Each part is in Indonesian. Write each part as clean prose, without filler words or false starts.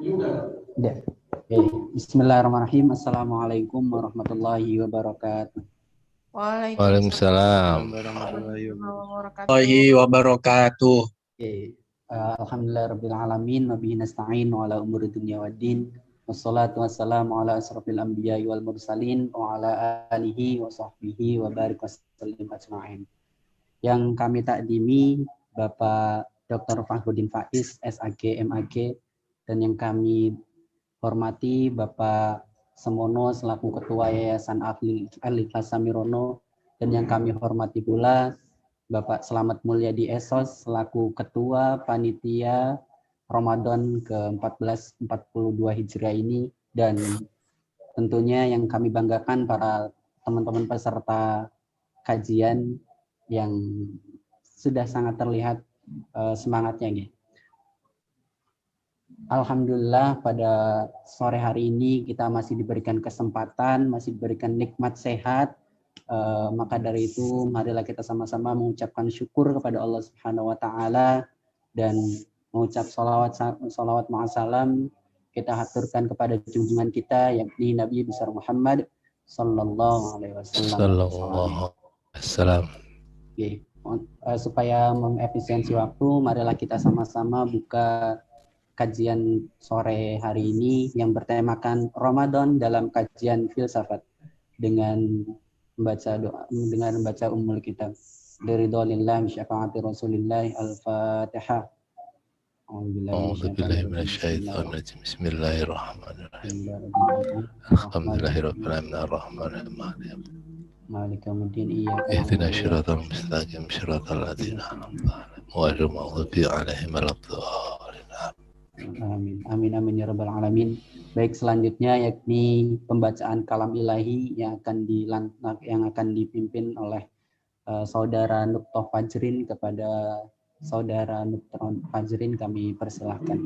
Ya. Bismillahirrahmanirrahim. Assalamualaikum warahmatullahi wabarakatuh. Waalaikumsalam warahmatullahi wabarakatuh. Alhamdulillah rabbil alamin wa bihi nasta'in wa ala umuri dunya waddin. Wassalatu wassalamu ala asrofil anbiya'i wal mursalin wa ala alihi wa sahbihi wa barik wasallim ajma'in. Yang kami takdimi Bapak Dr. Fahrudin Faiz, SAG, MAG, dan yang kami hormati Bapak Semono selaku Ketua Yayasan Al-Ikhlas Samirono, dan yang kami hormati pula Bapak Selamat Mulyadi Esos selaku Ketua Panitia Ramadan ke-1442 Hijriah ini, dan tentunya yang kami banggakan para teman-teman peserta kajian yang sudah sangat terlihat semangatnya. Alhamdulillah pada sore hari ini kita masih diberikan kesempatan, masih diberikan nikmat sehat. Maka dari itu marilah kita sama-sama mengucapkan syukur kepada Allah Subhanahu wa taala dan mengucap salawat ma'asalam kita haturkan kepada junjungan kita yakni Nabi besar Muhammad sallallahu alaihi wasallam. Supaya mengefisiensi waktu, marilah kita sama-sama buka kajian sore hari ini yang bertemakan Ramadan dalam kajian filsafat dengan membaca Ummul Kitab. Liridhillah syafaati Rasulillah. Al-Fatihah. A'udzubillahi minasyaitonir rajim. Bismillahirrahmanirrahim. Alhamdulillahirabbil alamin arrahmanirrahim. Maliki yaumiddin. Ihdinas siratal mustaqim siratal ladzina an'amta 'alaihim ghairil maghdubi 'alaihim waladdallin. Amin amin ya rabbal alamin. Baik, selanjutnya yakni pembacaan kalam ilahi yang akan dipimpin oleh saudara Nuktoh Fajrin. Kepada saudara Nuktoh Fajrin kami persilahkan.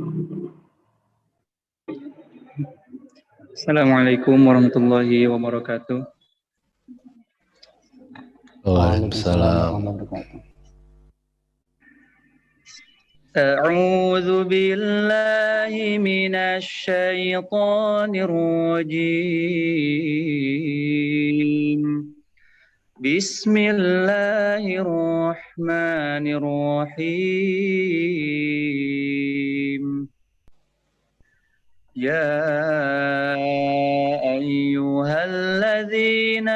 Assalamualaikum warahmatullahi wabarakatuh. Waalaikumsalam. أعوذ بالله من الشيطان الرجيم بسم الله الرحمن الرحيم يا أيها الذين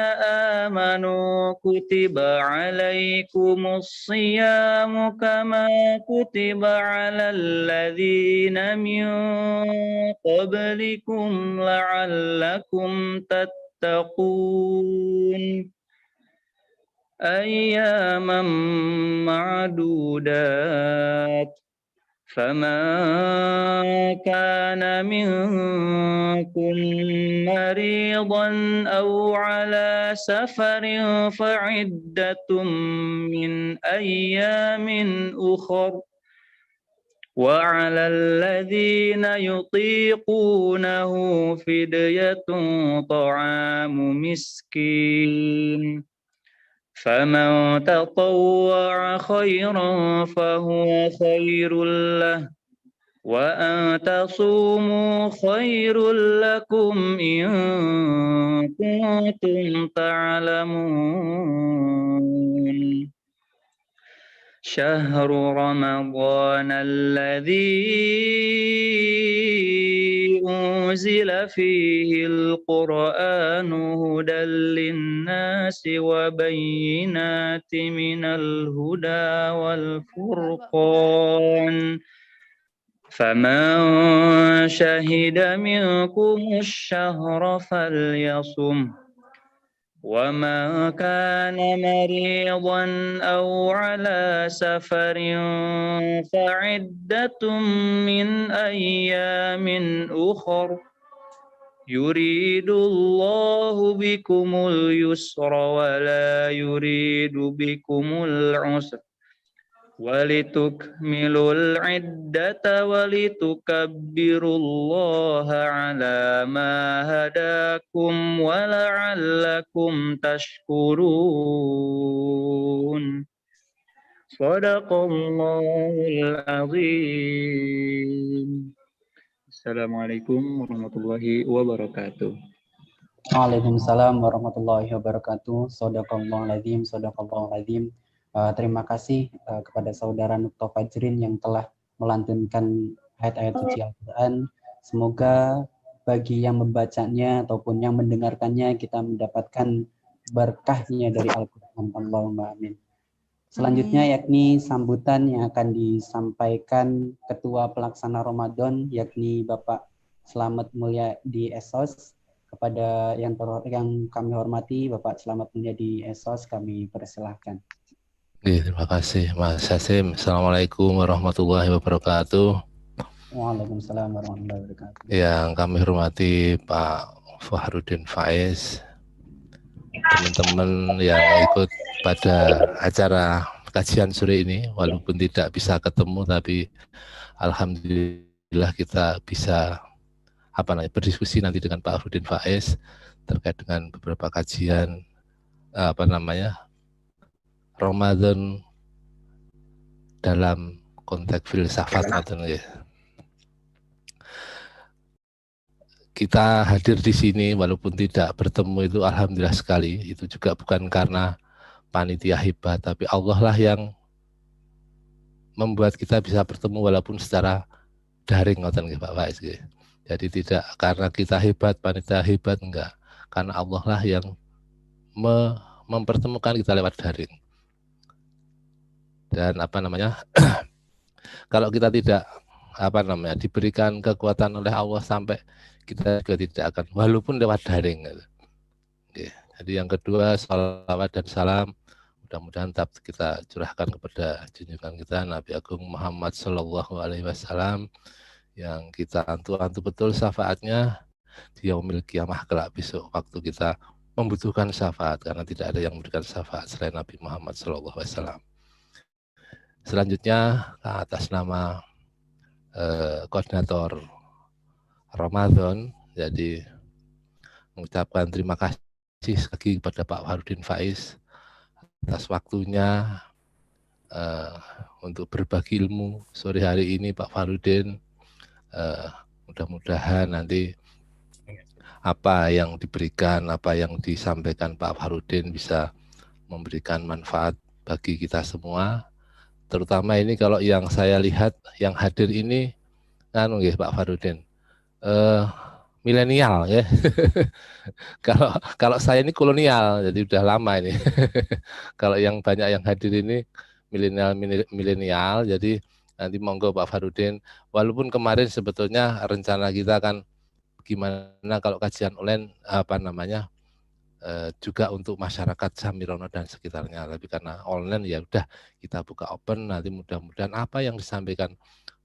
آمنوا كتب عليكم الصيام كما كتب على الذين من قبلكم لعلكم تتقون أياما معدودات فمن كان منكم مريضا أو على سفر فعدة من أيام أخر وعلى الذين يطيقونه فدية طعام مسكين فمن تطوع خيرا فهو خير له وأن تصوموا خير لكم إن كنتم تعلمون شهر رمضان الذي أنزل فيه القرآن هدى للناس وبينات من الهدى والفرقان فمن شهد منكم الشهر فليصم ومن كان مريضا أو على سفر فعدة من أيام أخر يريد الله بكم اليسر ولا يريد بكم العسر ولتكملوا العدة ولتكبروا الله على ما هداكم ولعلكم تشكرون صدق الله العظيم. Assalamualaikum warahmatullahi wabarakatuh. Waalaikumsalam warahmatullahi wabarakatuh. Shadaqallahul adzim, shadaqallahul adzim. Terima kasih kepada saudara Nukto Fajrin yang telah melantunkan ayat-ayat suci Al-Quran. Semoga bagi yang membacanya ataupun yang mendengarkannya kita mendapatkan berkahnya dari Al-Quran. Allahumma amin. Selanjutnya yakni sambutan yang akan disampaikan Ketua Pelaksana Ramadan yakni Bapak Slamet Mulya di Esos. Kepada yang kami hormati, Bapak Slamet Mulya di Esos, kami persilahkan. Terima kasih Mas Hasim. Assalamualaikum warahmatullahi wabarakatuh. Waalaikumsalam warahmatullahi wabarakatuh. Yang kami hormati Pak Fahrudin Faiz, teman-teman yang ikut pada acara kajian sore ini, walaupun tidak bisa ketemu, tapi alhamdulillah kita bisa berdiskusi nanti dengan Pak Fahrudin Faiz terkait dengan beberapa kajian Ramadan dalam konteks filsafat. Kita hadir di sini walaupun tidak bertemu itu alhamdulillah sekali. Itu juga bukan karena panitia hebat, tapi Allah lah yang membuat kita bisa bertemu walaupun secara daring, ngoten nggih Pak Faiz. Jadi tidak karena kita hebat, panitia hebat, enggak. Karena Allah lah yang mempertemukan kita lewat daring. Dan kalau kita tidak diberikan kekuatan oleh Allah sampai kita juga tidak akan, walaupun lewat daring. Oke. Jadi yang kedua, salawat dan salam mudah-mudahan tetap kita curahkan kepada junjungan kita Nabi Agung Muhammad Sallallahu Alaihi Wasallam yang kita antu-antu betul syafaatnya di yaumil kiamah kelak besok waktu kita membutuhkan syafaat, karena tidak ada yang memberikan syafaat selain Nabi Muhammad Sallallahu Alaihi Wasallam. Selanjutnya atas nama koordinator Ramadan, jadi mengucapkan terima kasih sekali kepada Pak Fahrudin Faiz atas waktunya untuk berbagi ilmu sore hari ini. Pak Fahrudin, mudah-mudahan nanti apa yang diberikan, apa yang disampaikan Pak Fahrudin bisa memberikan manfaat bagi kita semua. Terutama ini kalau yang saya lihat yang hadir ini Pak Fahrudin, milenial ya. Kalau saya ini kolonial, jadi udah lama ini. Kalau yang banyak yang hadir ini milenial, jadi nanti monggo Pak Fahrudin. Walaupun kemarin sebetulnya rencana kita kan gimana kalau kajian online juga untuk masyarakat Samirono dan sekitarnya, tapi karena online ya udah kita buka open. Nanti mudah-mudahan apa yang disampaikan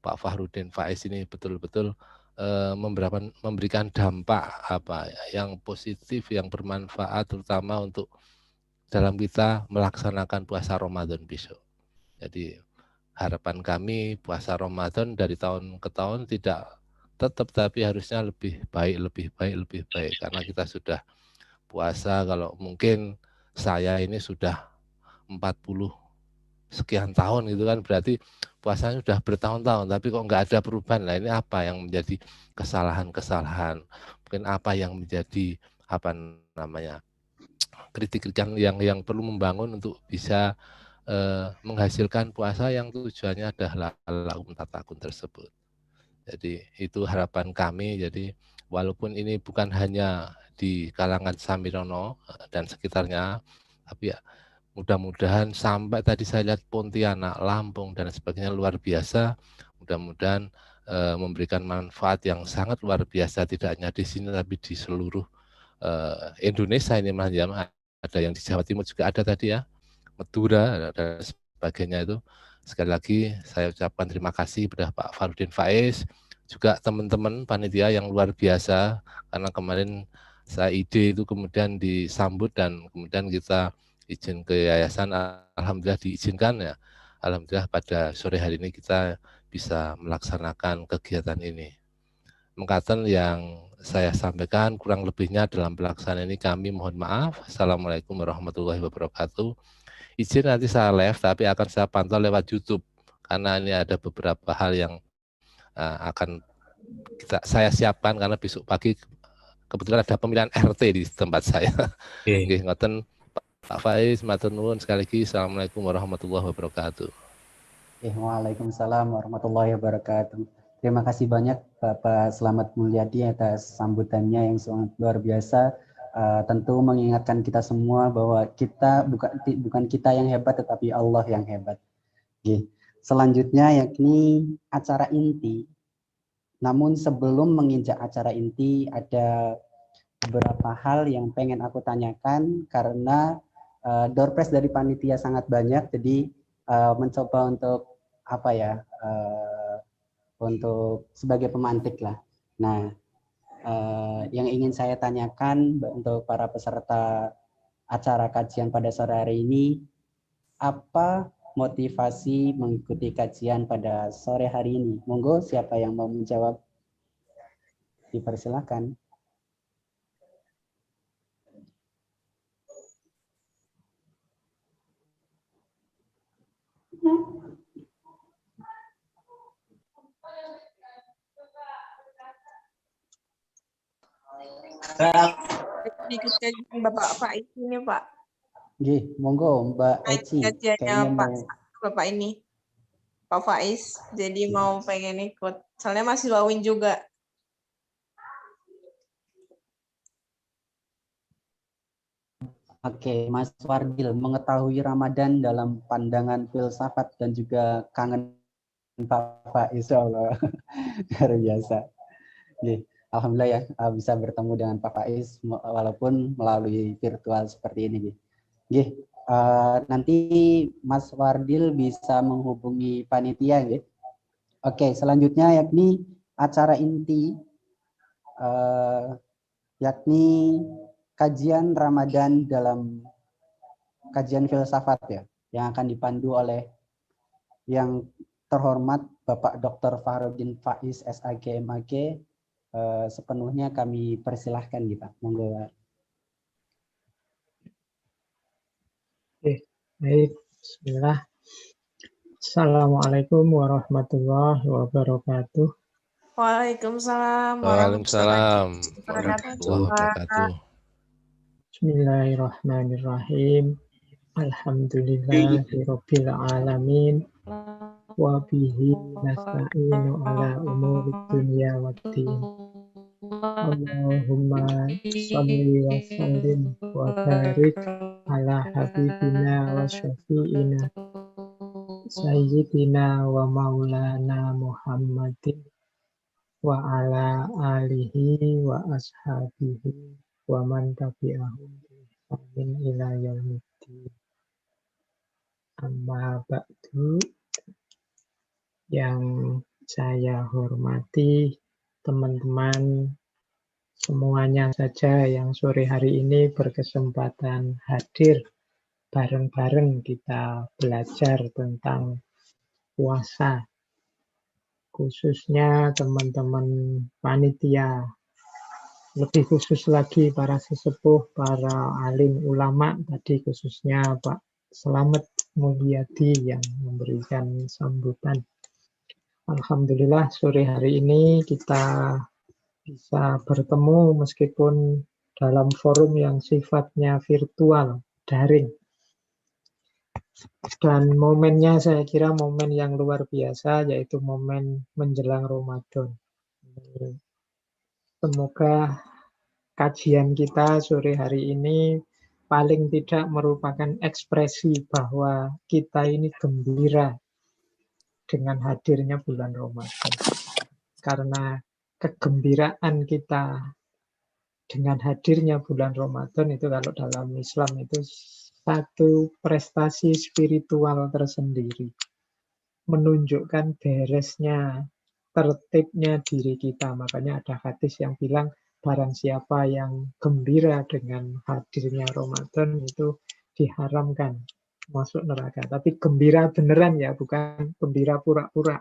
Pak Fahrudin Faiz ini betul-betul memberikan dampak yang positif, yang bermanfaat, terutama untuk dalam kita melaksanakan puasa Ramadan besok. Jadi harapan kami puasa Ramadan dari tahun ke tahun tidak tetap, tapi harusnya lebih baik, karena kita sudah puasa, kalau mungkin saya ini sudah 40 sekian tahun gitu kan, berarti puasanya sudah bertahun-tahun, tapi kok nggak ada perubahan. Nah ini apa yang menjadi kesalahan-kesalahan, mungkin apa yang menjadi kritik-kritikan yang perlu membangun untuk bisa menghasilkan puasa yang tujuannya adalah la'allakum tattaqun tersebut. Jadi itu harapan kami. Jadi walaupun ini bukan hanya di kalangan Samirono dan sekitarnya, tapi ya mudah-mudahan sampai tadi saya lihat Pontianak, Lampung dan sebagainya luar biasa. Mudah-mudahan memberikan manfaat yang sangat luar biasa, tidak hanya di sini tapi di seluruh Indonesia ini. Ada yang di Jawa Timur juga ada tadi ya, Madura dan sebagainya. Itu sekali lagi saya ucapkan terima kasih kepada Pak Fahrudin Faiz, juga teman-teman panitia yang luar biasa, karena kemarin saya ide itu kemudian disambut dan kemudian kita izin ke yayasan, alhamdulillah diizinkan ya. Alhamdulillah pada sore hari ini kita bisa melaksanakan kegiatan ini. Mengatakan yang saya sampaikan kurang lebihnya dalam pelaksanaan ini kami mohon maaf. Assalamualaikum warahmatullahi wabarakatuh. Izin nanti saya live tapi akan saya pantau lewat YouTube, karena ini ada beberapa hal yang akan kita saya siapkan karena besok pagi kebetulan ada pemilihan RT di tempat saya. Nggih, ngoten Pak Faiz, matur nuwun sekali lagi. Assalamualaikum warahmatullahi wabarakatuh. Waalaikumsalam warahmatullahi wabarakatuh. Terima kasih banyak Bapak Slamet Mulyadi atas sambutannya yang sangat luar biasa. Tentu mengingatkan kita semua bahwa kita bukan kita yang hebat, tetapi Allah yang hebat. Selanjutnya yakni acara inti. Namun sebelum menginjak acara inti, ada beberapa hal yang pengen aku tanyakan karena door prize dari panitia sangat banyak, jadi mencoba untuk untuk sebagai pemantik lah. Nah, yang ingin saya tanyakan untuk para peserta acara kajian pada sore hari ini, apa motivasi mengikuti kajian pada sore hari ini? Monggo, siapa yang mau menjawab? Dipersilakan. Ikut kajian Bapak Faiz ini, Pak. Nggih, monggo Mbak Eci. Kajiannya Bapak ini, Pak Faiz. Jadi mau pengen ikut. Soalnya masih Wawin juga. Oke, Mas Wardil, mengetahui Ramadan dalam pandangan filsafat dan juga kangen Pak Faiz, Allah. Luar biasa. Nggih. Alhamdulillah ya bisa bertemu dengan Pak Faiz walaupun melalui virtual seperti ini. Nggih. Nanti Mas Wardil bisa menghubungi panitia, nggih. Oke, selanjutnya yakni acara inti, yakni kajian Ramadan dalam kajian filsafat ya, yang akan dipandu oleh yang terhormat Bapak Dr. Fahrudin Faiz SAG MAG. Sepenuhnya kami persilahkan kita. Monggo. Baik, bismillah. Assalamualaikum warahmatullahi wabarakatuh. Waalaikumsalam warahmatullahi wabarakatuh. Bismillahirrahmanirrahim. Alhamdulillahirabbil alamin. Wa bihi nasta'inu ala umuri dunya waddin. Allahumma shalli wa sallim wa barik ala habibina wa syafi'ina sayyidina wa maulana Muhammadin wa ala alihi wa ashabihi wa man tabi'ahum amin ila yaumiddin. Amma ba'du. Yang saya hormati teman-teman semuanya saja yang sore hari ini berkesempatan hadir bareng-bareng kita belajar tentang puasa, khususnya teman-teman panitia, lebih khusus lagi para sesepuh, para alim ulama, tadi khususnya Pak Slamet Mulyadi yang memberikan sambutan. Alhamdulillah sore hari ini kita bisa bertemu meskipun dalam forum yang sifatnya virtual, daring. Dan momennya saya kira momen yang luar biasa, yaitu momen menjelang Ramadan. Semoga kajian kita sore hari ini paling tidak merupakan ekspresi bahwa kita ini gembira dengan hadirnya bulan Ramadan. Karena kegembiraan kita dengan hadirnya bulan Ramadan itu kalau dalam Islam itu satu prestasi spiritual tersendiri. Menunjukkan beresnya, tertibnya diri kita. Makanya ada hadis yang bilang barang siapa yang gembira dengan hadirnya Ramadan itu diharamkan masuk neraka. Tapi gembira beneran ya, bukan gembira pura-pura.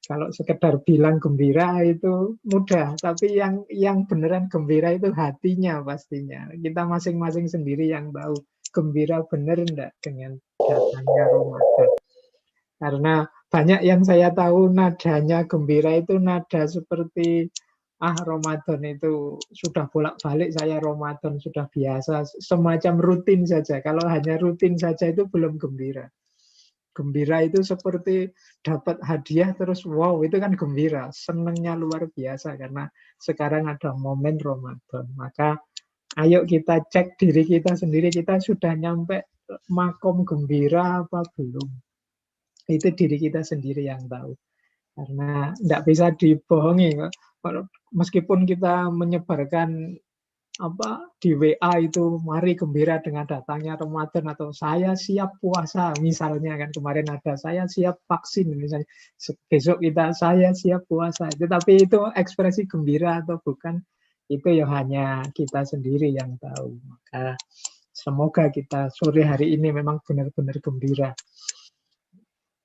Kalau sekedar bilang gembira itu mudah, tapi yang beneran gembira itu hatinya pastinya. Kita masing-masing sendiri yang tahu gembira bener enggak dengan datangnya Ramadan. Karena banyak yang saya tahu nadanya gembira itu nada seperti Ramadan itu sudah bolak-balik, saya Ramadan sudah biasa, semacam rutin saja. Kalau hanya rutin saja itu belum gembira. Gembira itu seperti dapat hadiah terus wow, itu kan gembira, senangnya luar biasa karena sekarang ada momen Ramadan. Maka ayo kita cek diri kita sendiri, kita sudah nyampe makom gembira apa belum. Itu diri kita sendiri yang tahu. Karena tidak bisa dibohongi. Meskipun kita menyebarkan di WA itu, mari gembira dengan datangnya Ramadan, atau saya siap puasa misalnya, kan kemarin ada saya siap vaksin misalnya, besok kita saya siap puasa. Tapi itu ekspresi gembira atau bukan, itu ya hanya kita sendiri yang tahu. Maka semoga kita sore hari ini memang benar-benar gembira.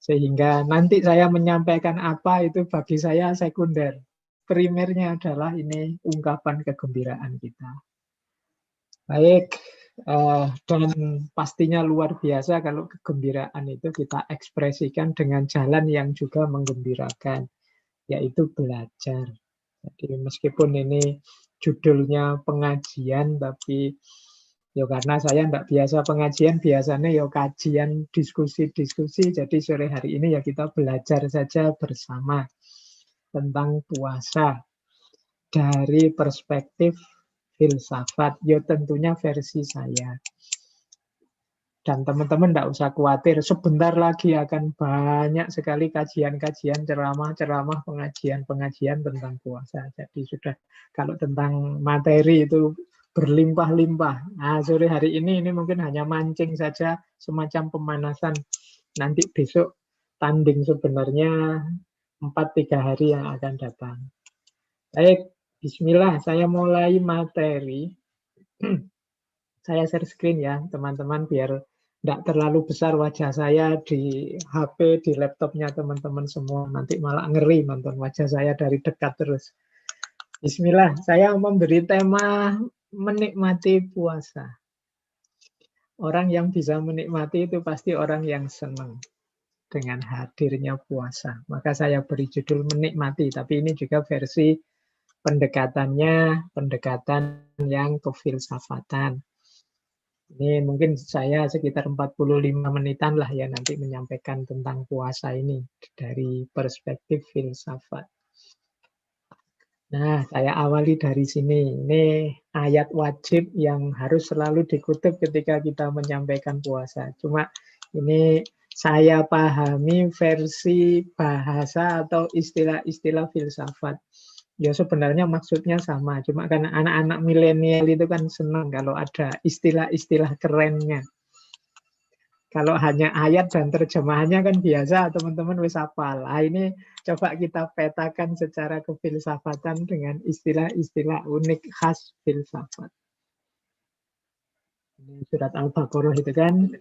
Sehingga nanti saya menyampaikan apa itu bagi saya sekunder. Primernya adalah ini ungkapan kegembiraan kita. Baik, dan pastinya luar biasa kalau kegembiraan itu kita ekspresikan dengan jalan yang juga menggembirakan, yaitu belajar. Jadi meskipun ini judulnya pengajian, tapi ya karena saya tidak biasa pengajian, biasanya ya kajian, diskusi-diskusi. Jadi sore hari ini ya kita belajar saja bersama tentang puasa dari perspektif filsafat. Ya tentunya versi saya. Dan teman-teman tidak usah khawatir, sebentar lagi akan banyak sekali kajian-kajian, ceramah-ceramah, pengajian-pengajian tentang puasa. Jadi sudah, kalau tentang materi itu berlimpah-limpah. Nah, sore hari ini mungkin hanya mancing saja, semacam pemanasan. Nanti besok tanding sebenarnya 4-3 hari yang akan datang. Baik, bismillah, saya mulai materi. Saya share screen ya, teman-teman, biar tidak terlalu besar wajah saya di HP, di laptopnya teman-teman semua. Nanti malah ngeri nonton wajah saya dari dekat terus. Bismillah, saya memberi tema menikmati puasa. Orang yang bisa menikmati itu pasti orang yang senang dengan hadirnya puasa. Maka saya beri judul menikmati, tapi ini juga versi pendekatannya, pendekatan yang kefilsafatan. Ini mungkin saya sekitar 45 menitan lah ya nanti menyampaikan tentang puasa ini dari perspektif filsafat. Nah, saya awali dari sini. Ini ayat wajib yang harus selalu dikutip ketika kita menyampaikan puasa. Cuma ini saya pahami versi bahasa atau istilah-istilah filsafat. Ya sebenarnya maksudnya sama, cuma karena anak-anak milenial itu kan senang kalau ada istilah-istilah kerennya. Kalau hanya ayat dan terjemahannya kan biasa, teman-teman wis hafal. Nah, ini coba kita petakan secara kefilsafatan dengan istilah-istilah unik khas filsafat. Ini surat Al-Baqarah itu kan,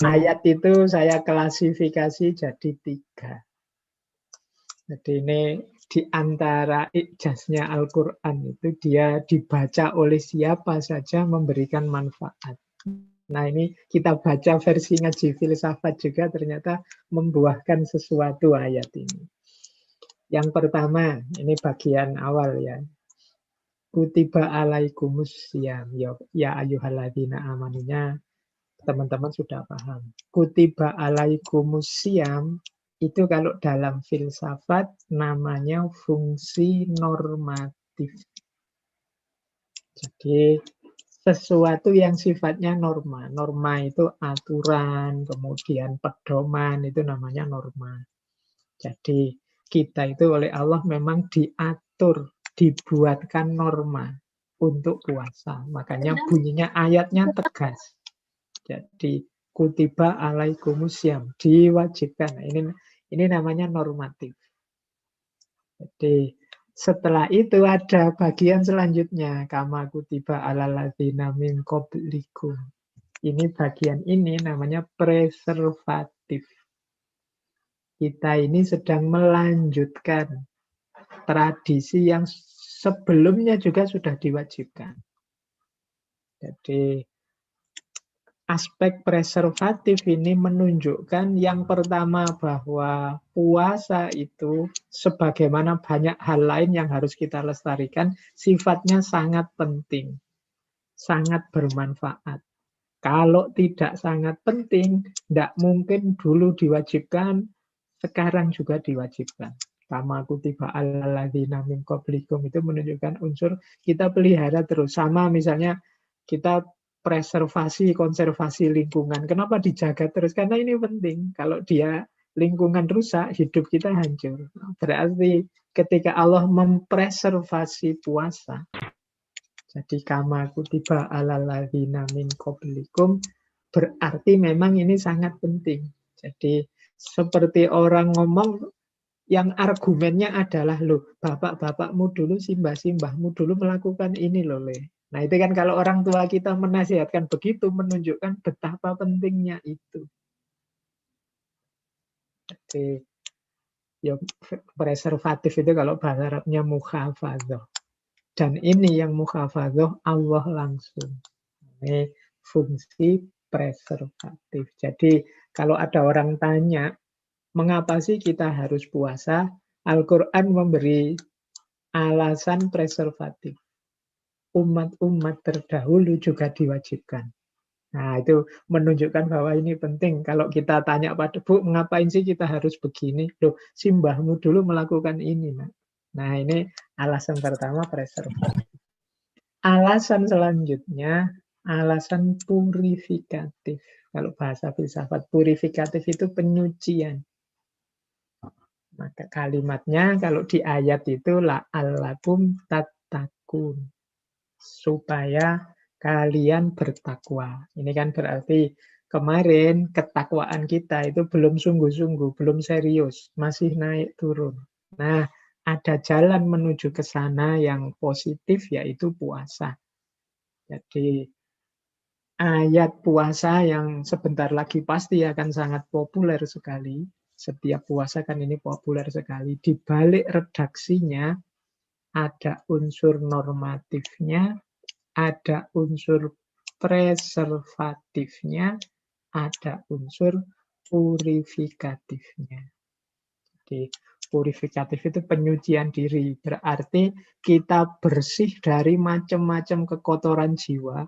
ayat itu saya klasifikasi jadi 3. Jadi ini di antara ijaznya Al-Quran itu dia dibaca oleh siapa saja memberikan manfaat. Nah ini kita baca versi ngaji filsafat juga ternyata membuahkan sesuatu ayat ini. Yang pertama, ini bagian awal ya. Kutiba alaikumus siyam, ya ayyuhalladzina amanunya, teman-teman sudah paham. Kutiba alaikumus siyam, itu kalau dalam filsafat namanya fungsi normatif. Jadi sesuatu yang sifatnya norma. Norma itu aturan, kemudian pedoman, itu namanya norma. Jadi kita itu oleh Allah memang diatur, dibuatkan norma untuk puasa. Makanya bunyinya ayatnya tegas. Jadi kutiba alaikumusiyam, diwajibkan. Ini namanya normatif. Jadi setelah itu ada bagian selanjutnya, kama kutiba alal ladzina min qablikum. Ini bagian ini namanya preservatif. Kita ini sedang melanjutkan tradisi yang sebelumnya juga sudah diwajibkan. Jadi aspek preservatif ini menunjukkan yang pertama bahwa puasa itu sebagaimana banyak hal lain yang harus kita lestarikan, sifatnya sangat penting, sangat bermanfaat. Kalau tidak sangat penting, tidak mungkin dulu diwajibkan, sekarang juga diwajibkan. Kama kutiba alal ladzina min qablikum itu menunjukkan unsur kita pelihara terus. Sama misalnya kita preservasi, konservasi lingkungan. Kenapa dijaga terus? Karena ini penting. Kalau dia lingkungan rusak, hidup kita hancur. Berarti ketika Allah mempreservasi puasa, jadi kama kutiba alal ladzina min qablikum, berarti memang ini sangat penting. Jadi seperti orang ngomong yang argumennya adalah, loh, bapak-bapakmu dulu, simbah-simbahmu dulu melakukan ini loh, Le. Nah itu kan kalau orang tua kita menasihatkan begitu, menunjukkan betapa pentingnya itu. Jadi ya, preservatif itu kalau bahasa Arabnya mukhafadhah. Dan ini yang mukhafadhah Allah langsung. Ini fungsi preservatif. Jadi kalau ada orang tanya, mengapa sih kita harus puasa? Al-Quran memberi alasan preservatif. Umat-umat terdahulu juga diwajibkan. Nah, itu menunjukkan bahwa ini penting. Kalau kita tanya pada Bu, ngapain sih kita harus begini? Loh, simbahmu dulu melakukan ini. Nah, ini alasan pertama preservatif. Alasan selanjutnya, alasan purifikatif. Kalau bahasa filsafat, purifikatif itu penyucian. Maka kalimatnya kalau di ayat itu la'allakum tattaqun, supaya kalian bertakwa. Ini kan berarti kemarin ketakwaan kita itu belum sungguh-sungguh, belum serius, masih naik turun. Nah, ada jalan menuju ke sana yang positif, yaitu puasa. Jadi ayat puasa yang sebentar lagi pasti akan sangat populer sekali. Setiap puasa kan ini populer sekali. Di balik redaksinya ada unsur normatifnya, ada unsur preservatifnya, ada unsur purifikatifnya. Jadi purifikatif itu penyucian diri. Berarti kita bersih dari macam-macam kekotoran jiwa,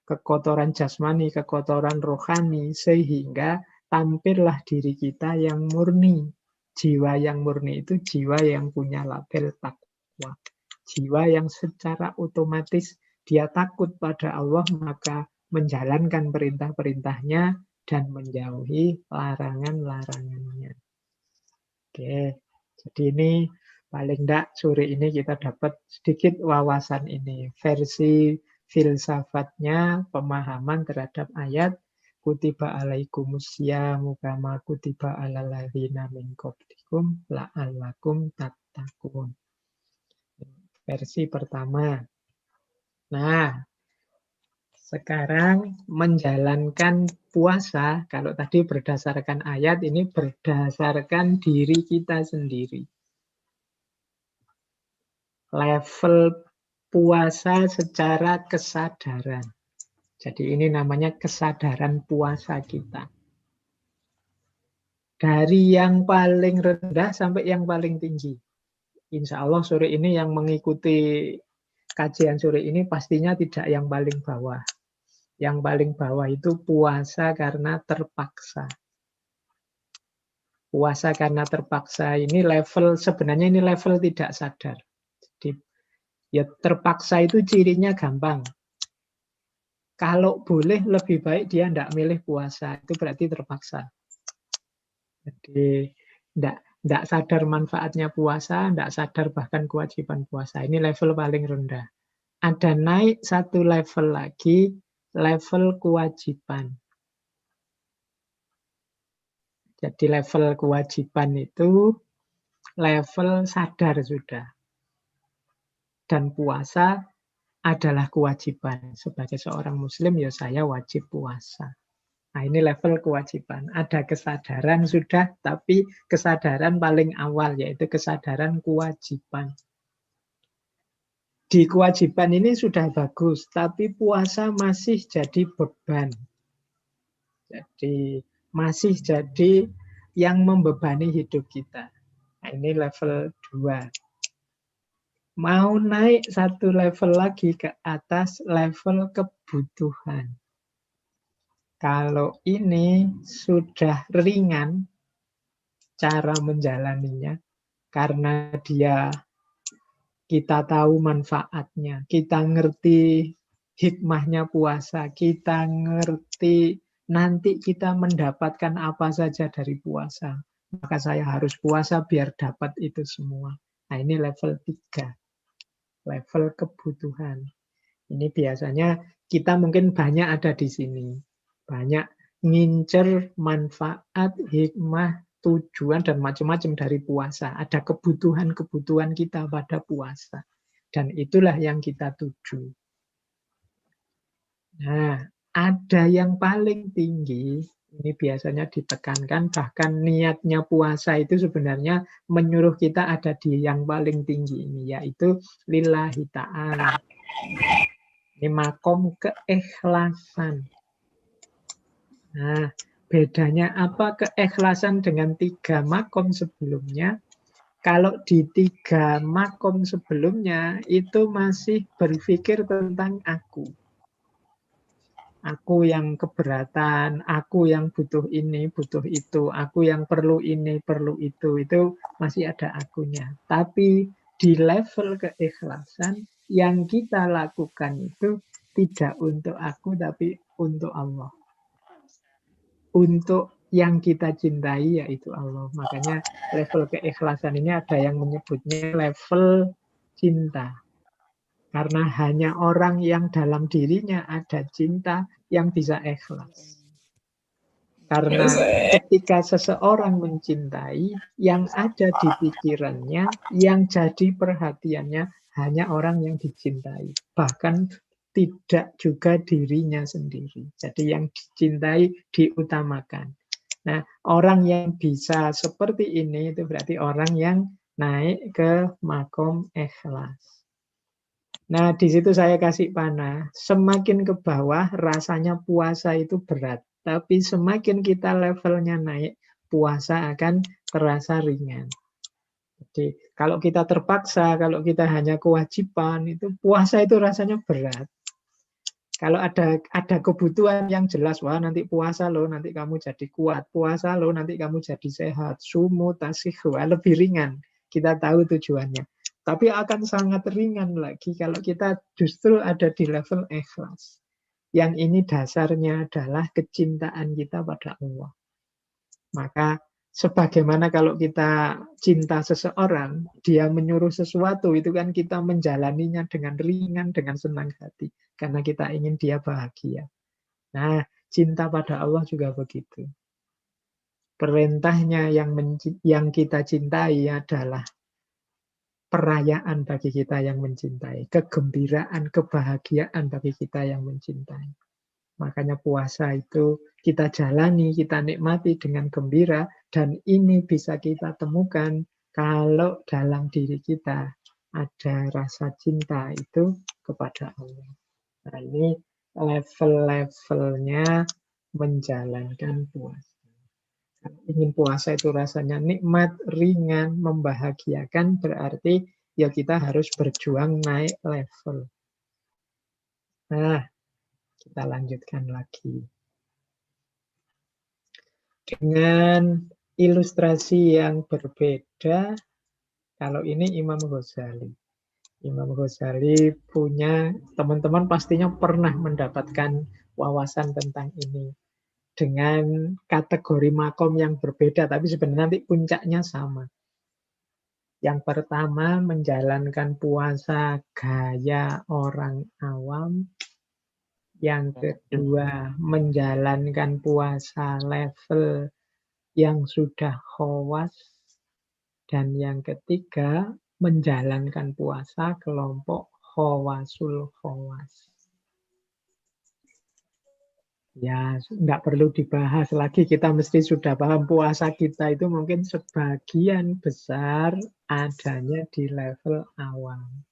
kekotoran jasmani, kekotoran rohani, sehingga tampillah diri kita yang murni. Jiwa yang murni itu jiwa yang punya label takwa. Jiwa yang secara otomatis dia takut pada Allah, maka menjalankan perintah-perintahnya dan menjauhi larangan-larangannya. Oke, jadi ini paling tidak sore ini kita dapat sedikit wawasan ini. Versi filsafatnya, pemahaman terhadap ayat kutiba alaikumusyamu kama kutiba alal ladzina min qablikum la'allakum tattaqun. Versi pertama. Nah, sekarang menjalankan puasa, kalau tadi berdasarkan ayat, ini berdasarkan diri kita sendiri. Level puasa secara kesadaran. Jadi ini namanya kesadaran puasa kita. Dari yang paling rendah sampai yang paling tinggi. Insya Allah sore ini yang mengikuti kajian sore ini pastinya tidak yang paling bawah. Yang paling bawah itu puasa karena terpaksa. Puasa karena terpaksa ini level, sebenarnya ini level tidak sadar. Jadi ya terpaksa itu cirinya gampang. Kalau boleh lebih baik dia tidak milih puasa, itu berarti terpaksa. Jadi tidak sadar manfaatnya puasa, tidak sadar bahkan kewajiban puasa. Ini level paling rendah. Ada naik satu level lagi, level kewajiban. Jadi level kewajiban itu level sadar sudah. Dan puasa adalah kewajiban. Sebagai seorang muslim ya saya wajib puasa. Nah ini level kewajiban. Ada kesadaran sudah, tapi kesadaran paling awal yaitu kesadaran kewajiban. di kewajiban ini sudah bagus, tapi puasa masih jadi beban. Jadi masih jadi yang membebani hidup kita. Nah, ini level 2. Mau naik satu level lagi ke atas, level kebutuhan. Kalau ini sudah ringan cara menjalaninya, karena kita tahu manfaatnya, kita ngerti hikmahnya puasa, kita ngerti nanti kita mendapatkan apa saja dari puasa. Maka saya harus puasa biar dapat itu semua. Nah, ini level 3. Level kebutuhan. Ini biasanya kita mungkin banyak ada di sini. Banyak ngincer manfaat, hikmah, tujuan, dan macam-macam dari puasa. Ada kebutuhan-kebutuhan kita pada puasa. Dan itulah yang kita tuju. Nah, ada yang paling tinggi, ini biasanya ditekankan, bahkan niatnya puasa itu sebenarnya menyuruh kita ada di yang paling tinggi ini, yaitu lillahi ta'ala. Ini makom keikhlasan. Nah, bedanya apa keikhlasan dengan 3 makom sebelumnya? Kalau di 3 makom sebelumnya itu masih berpikir tentang aku. Aku yang keberatan, aku yang butuh ini, butuh itu, aku yang perlu ini, perlu itu masih ada akunya. Tapi di level keikhlasan, yang kita lakukan itu tidak untuk aku, tapi untuk Allah. Untuk yang kita cintai, yaitu Allah. Makanya level keikhlasan ini ada yang menyebutnya level cinta. Karena hanya orang yang dalam dirinya ada cinta yang bisa ikhlas. Karena ketika seseorang mencintai, yang ada di pikirannya, yang jadi perhatiannya hanya orang yang dicintai. Bahkan tidak juga dirinya sendiri. Jadi yang dicintai diutamakan. Nah, orang yang bisa seperti ini itu berarti orang yang naik ke makom ikhlas. Nah, di situ saya kasih panah. Semakin ke bawah, rasanya puasa itu berat. Tapi semakin kita levelnya naik, puasa akan terasa ringan. Jadi, kalau kita terpaksa, kalau kita hanya kewajiban, itu puasa itu rasanya berat. Kalau ada kebutuhan yang jelas, wah nanti puasa loh, nanti kamu jadi kuat. Puasa loh, nanti kamu jadi sehat. Sumu tasihhu, lebih ringan. Kita tahu tujuannya. Tapi akan sangat ringan lagi kalau kita justru ada di level ikhlas. Yang ini dasarnya adalah kecintaan kita pada Allah. Maka sebagaimana kalau kita cinta seseorang, dia menyuruh sesuatu, itu kan kita menjalaninya dengan ringan, dengan senang hati. Karena kita ingin dia bahagia. Nah, cinta pada Allah juga begitu. Perintahnya yang kita cintai adalah perayaan bagi kita yang mencintai, kegembiraan, kebahagiaan bagi kita yang mencintai. Makanya puasa itu kita jalani, kita nikmati dengan gembira, dan ini bisa kita temukan kalau dalam diri kita ada rasa cinta itu kepada Allah. Nah, ini level-levelnya menjalankan puasa. Ingin puasa itu rasanya nikmat, ringan, membahagiakan, berarti ya kita harus berjuang naik level. Nah, kita lanjutkan lagi. Dengan ilustrasi yang berbeda, kalau ini Imam Ghazali. Imam Ghazali punya, teman-teman pastinya pernah mendapatkan wawasan tentang ini. Dengan kategori makom yang berbeda, tapi sebenarnya nanti puncaknya sama. Yang pertama, menjalankan puasa gaya orang awam. Yang kedua, menjalankan puasa level yang sudah khawas. Dan yang ketiga, menjalankan puasa kelompok khawasul khawas. Ya, nggak perlu dibahas lagi, kita mesti sudah paham puasa kita itu mungkin sebagian besar adanya di level awam.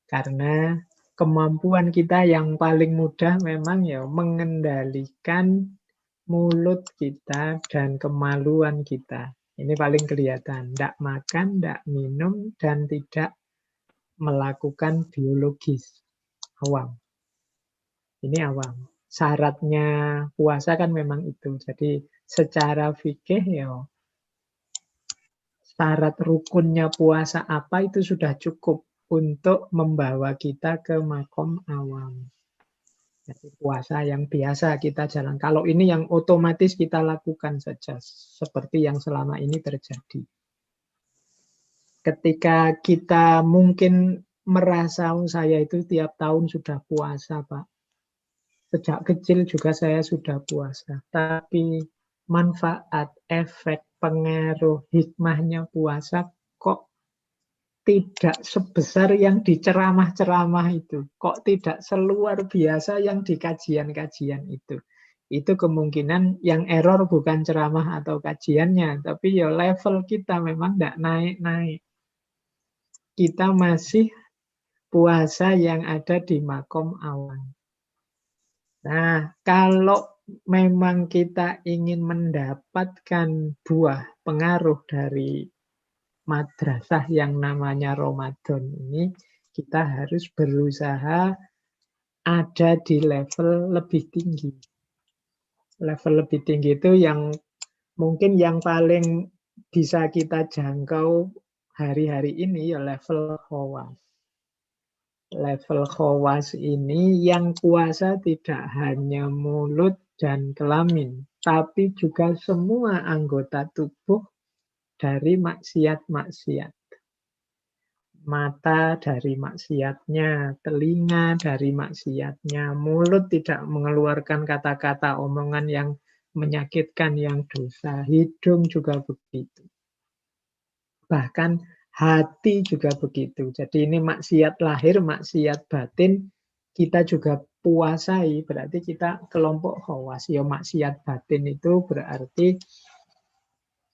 Karena kemampuan kita yang paling mudah memang ya mengendalikan mulut kita dan kemaluan kita. Ini paling kelihatan. Tidak makan, tidak minum, dan tidak melakukan biologis. Awam. Ini awam. Syaratnya puasa kan memang itu. Jadi secara fikih ya syarat rukunnya puasa apa itu sudah cukup untuk membawa kita ke makom awam. Jadi puasa yang biasa kita jalan. Kalau ini yang otomatis kita lakukan saja. Seperti yang selama ini terjadi. Ketika kita mungkin merasa saya itu tiap tahun sudah puasa, Pak. Sejak kecil juga saya sudah puasa. Tapi manfaat, efek, pengaruh, hikmahnya puasa kok tidak sebesar yang di ceramah-ceramah itu. Kok tidak seluar biasa yang di kajian-kajian itu. Itu kemungkinan yang error bukan ceramah atau kajiannya. Tapi ya level kita memang tidak naik-naik. Kita masih puasa yang ada di makom awam. Nah, kalau memang kita ingin mendapatkan buah pengaruh dari madrasah yang namanya Ramadan ini, kita harus berusaha ada di level lebih tinggi. Level lebih tinggi itu yang mungkin yang paling bisa kita jangkau hari-hari ini ya level khawas. Level khawas ini yang puasa tidak hanya mulut dan kelamin, tapi juga semua anggota tubuh dari maksiat-maksiat. Mata dari maksiatnya, telinga dari maksiatnya, mulut tidak mengeluarkan kata-kata omongan yang menyakitkan, yang dosa, hidung juga begitu. Bahkan hati juga begitu. Jadi ini maksiat lahir, maksiat batin, kita juga puasai. Berarti kita kelompok khawas. Ya maksiat batin itu berarti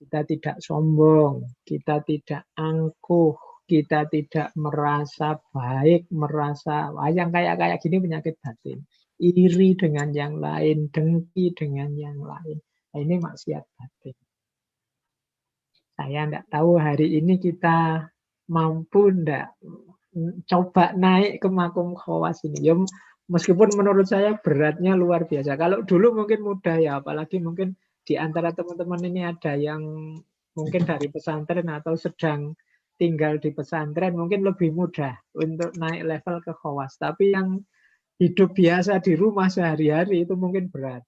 kita tidak sombong, kita tidak angkuh, kita tidak merasa baik, merasa yang kayak gini penyakit batin. Iri dengan yang lain, dengki dengan yang lain. Nah, ini maksiat batin. Saya tidak tahu hari ini kita mampu tidak coba naik ke makom khawas ini. Ya, meskipun menurut saya beratnya luar biasa. Kalau dulu mungkin mudah ya, apalagi mungkin di antara teman-teman ini ada yang mungkin dari pesantren atau sedang tinggal di pesantren, mungkin lebih mudah untuk naik level ke khawas. Tapi yang hidup biasa di rumah sehari-hari itu mungkin berat.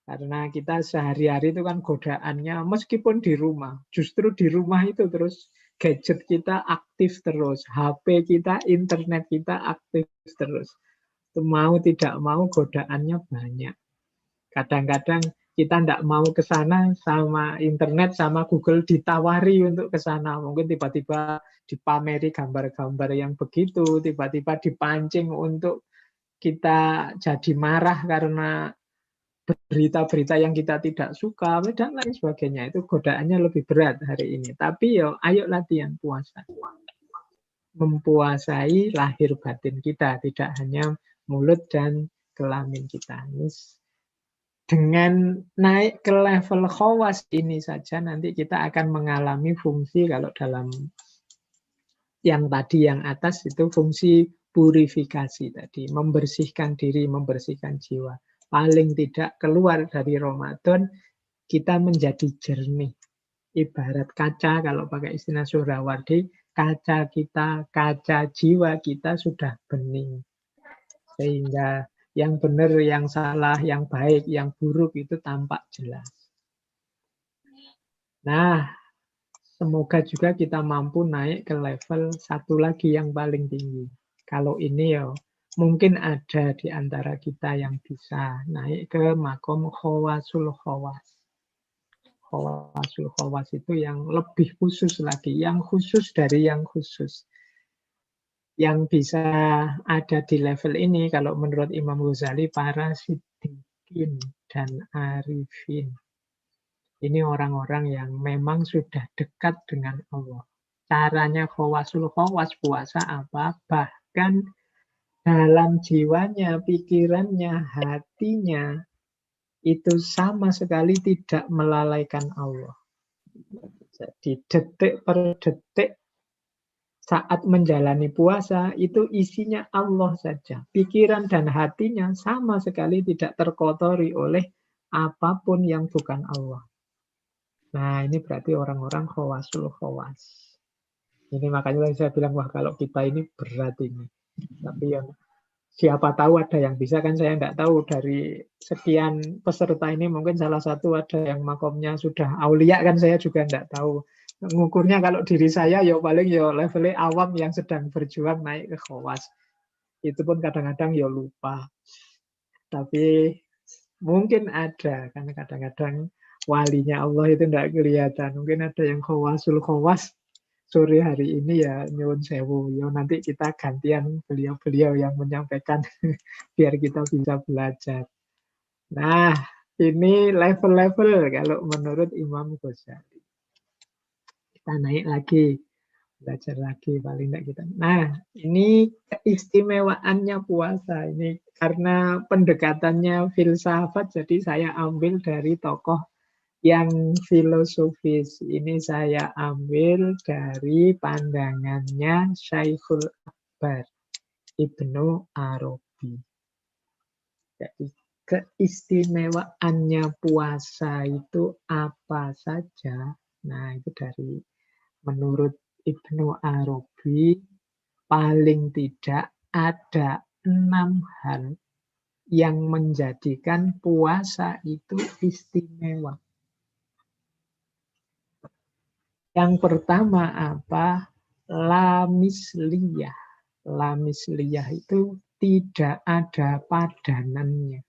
Karena kita sehari-hari itu kan godaannya meskipun di rumah. Justru di rumah itu terus gadget kita aktif terus. HP kita, internet kita aktif terus. Mau tidak mau godaannya banyak. Kadang-kadang kita tidak mau ke sana sama internet, sama Google ditawari untuk ke sana. Mungkin tiba-tiba dipameri gambar-gambar yang begitu. Tiba-tiba dipancing untuk kita jadi marah karena berita-berita yang kita tidak suka dan lain sebagainya. Itu godaannya lebih berat hari ini. Tapi yo ayo latihan puasa. Mempuasai lahir batin kita, tidak hanya mulut dan kelamin kita. Dengan naik ke level khawas ini saja nanti kita akan mengalami fungsi, kalau dalam yang tadi yang atas itu fungsi purifikasi tadi, membersihkan diri, membersihkan jiwa. Paling tidak keluar dari Ramadan, kita menjadi jernih. Ibarat kaca, kalau pakai istilah Suhrawardi, kaca kita, kaca jiwa kita sudah bening. Sehingga yang benar, yang salah, yang baik, yang buruk itu tampak jelas. Nah, semoga juga kita mampu naik ke level satu lagi yang paling tinggi. Kalau ini ya mungkin ada di antara kita yang bisa naik ke makom khawasul khawas. Khawasul khawas itu yang lebih khusus lagi, yang khusus dari yang khusus. Yang bisa ada di level ini, kalau menurut Imam Ghazali, para siddiqin dan arifin. Ini orang-orang yang memang sudah dekat dengan Allah. Caranya khawasul khawas puasa apa? Bahkan dalam jiwanya, pikirannya, hatinya itu sama sekali tidak melalaikan Allah. Jadi detik per detik saat menjalani puasa itu isinya Allah saja. Pikiran dan hatinya sama sekali tidak terkotori oleh apapun yang bukan Allah. Nah, ini berarti orang-orang khawasul khawas. Ini makanya saya bilang, wah kalau kita ini berat ini. Tapi yang siapa tahu ada yang bisa, kan saya nggak tahu. Dari sekian peserta ini mungkin salah satu ada yang makomnya sudah aulia, kan saya juga nggak tahu. Ngukurnya kalau diri saya ya paling ya levelnya awam yang sedang berjuang naik ke khawas. Itu pun kadang-kadang ya lupa. Tapi mungkin ada, karena kadang-kadang walinya Allah itu tidak kelihatan. Mungkin ada yang khawasul khawas sore hari ini ya nyuwun sewu. Ya nanti kita gantian beliau-beliau yang menyampaikan biar kita bisa belajar. Nah, ini level-level kalau menurut Imam Ghazali. Kita naik lagi, belajar lagi paling tidak kita. Nah, ini keistimewaannya puasa ini karena pendekatannya filsafat, jadi saya ambil dari tokoh yang filosofis. Ini saya ambil dari pandangannya Syekhul Akbar Ibnu Arabi. Jadi keistimewaannya puasa itu apa saja? Nah, itu dari menurut Ibnu Arabi paling tidak ada 6 hal yang menjadikan puasa itu istimewa. Yang pertama apa? La misliyah. La misliyah itu tidak ada padanannya.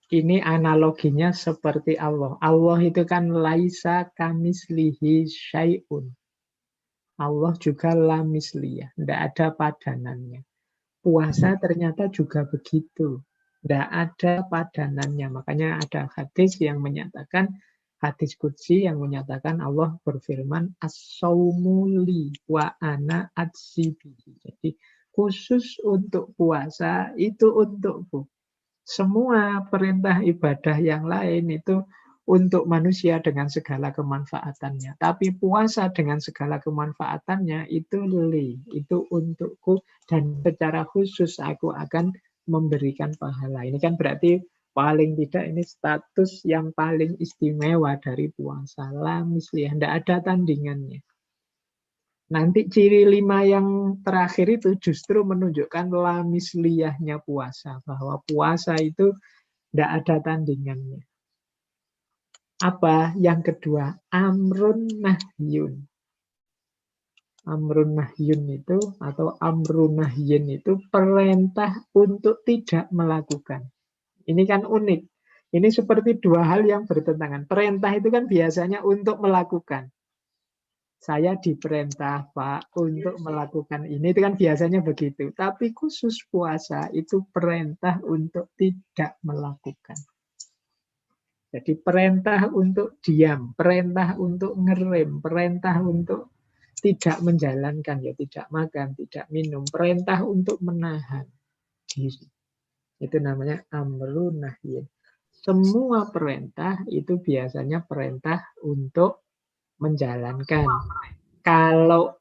Ini analoginya seperti Allah. Allah itu kan laisa kamislihi syai'un. Allah juga la misliyah. Tidak ada padanannya. Puasa ternyata juga begitu. Tidak ada padanannya. Makanya ada hadis yang menyatakan, hadis qudsi yang menyatakan Allah berfirman, as-saumu li wa ana atsibihi. Jadi khusus untuk puasa itu untukku. Semua perintah ibadah yang lain itu untuk manusia dengan segala kemanfaatannya. Tapi puasa dengan segala kemanfaatannya itu li, itu untukku dan secara khusus aku akan memberikan pahala. Ini kan berarti paling tidak ini status yang paling istimewa dari puasa. La misliyah, tidak ada tandingannya. Nanti ciri 5 yang terakhir itu justru menunjukkan la misliyahnya puasa. Bahwa puasa itu tidak ada tandingannya. Apa? Yang kedua, amrun nahyun. Amrun nahyun itu atau amrun nahyin itu perintah untuk tidak melakukan. Ini kan unik. Ini seperti 2 hal yang bertentangan. Perintah itu kan biasanya untuk melakukan. Saya diperintah, Pak, untuk melakukan ini. Itu kan biasanya begitu. Tapi khusus puasa itu perintah untuk tidak melakukan. Jadi perintah untuk diam, perintah untuk ngerem, perintah untuk tidak menjalankan, ya tidak makan, tidak minum, perintah untuk menahan diri. Itu namanya amrun nahyin. Semua perintah itu biasanya perintah untuk menjalankan. Kalau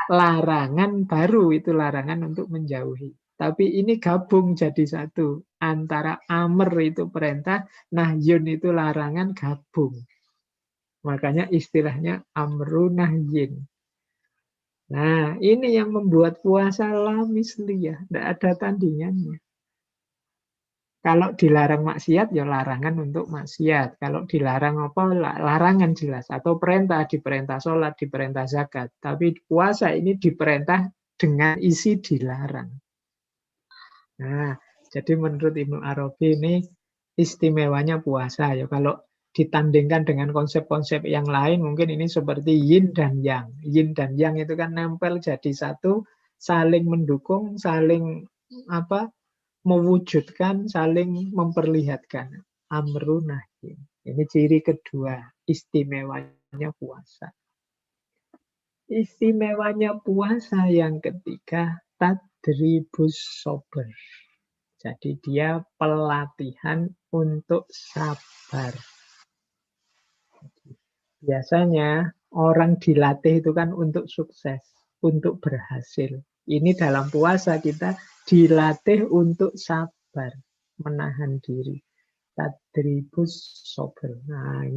larangan baru itu larangan untuk menjauhi. Tapi ini gabung jadi satu. Antara amr itu perintah, nahyun itu larangan, gabung. Makanya istilahnya amrun nahyin. Nah, ini yang membuat puasa la misliyah. Tidak ada tandingannya. Kalau dilarang maksiat, ya larangan untuk maksiat. Kalau dilarang apa? Larangan jelas. Atau perintah, diperintah sholat, diperintah zakat. Tapi puasa ini diperintah dengan isi dilarang. Nah, jadi menurut Ibnu Arabi ini istimewanya puasa. Ya, kalau ditandingkan dengan konsep-konsep yang lain, mungkin ini seperti yin dan yang. Yin dan yang itu kan nempel jadi satu, saling mendukung, saling mewujudkan, saling memperlihatkan. Amrun nahyin. Ini ciri kedua istimewanya puasa. Istimewanya puasa yang ketiga, tadribus sober. Jadi dia pelatihan untuk sabar. Biasanya orang dilatih itu kan untuk sukses, untuk berhasil. Ini dalam puasa kita dilatih untuk sabar, menahan diri. Tadribus sober. Nah,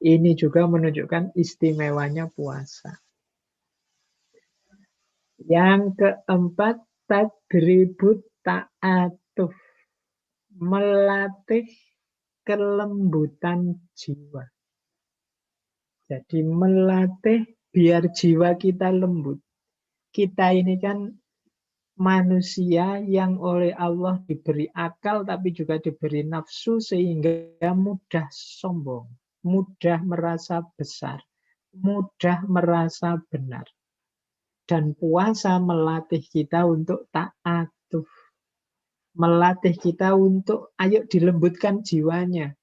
ini juga menunjukkan istimewanya puasa. Yang keempat, tadribut ta'atuf. Melatih kelembutan jiwa. Jadi melatih biar jiwa kita lembut. Kita ini kan manusia yang oleh Allah diberi akal tapi juga diberi nafsu sehingga mudah sombong, mudah merasa besar, mudah merasa benar. Dan puasa melatih kita untuk ta'atuf. Melatih kita untuk ayo dilembutkan jiwanya.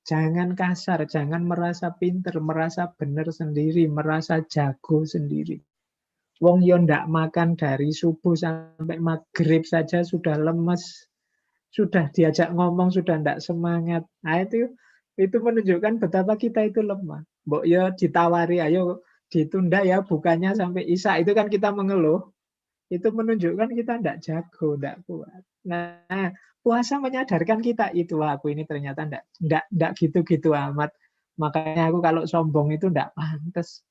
Jangan kasar, jangan merasa pinter, merasa benar sendiri, merasa jago sendiri. Wong yo ndak makan dari subuh sampai maghrib saja sudah lemes. Sudah diajak ngomong, sudah ndak semangat. Nah itu menunjukkan betapa kita itu lemah. Mbok yo ditawari, ayo ditunda ya bukannya sampai isya. Itu kan kita mengeluh. Itu menunjukkan kita ndak jago, ndak kuat. Nah, puasa menyadarkan kita itu, aku ini ternyata ndak gitu-gitu amat. Makanya aku kalau sombong itu ndak pantas.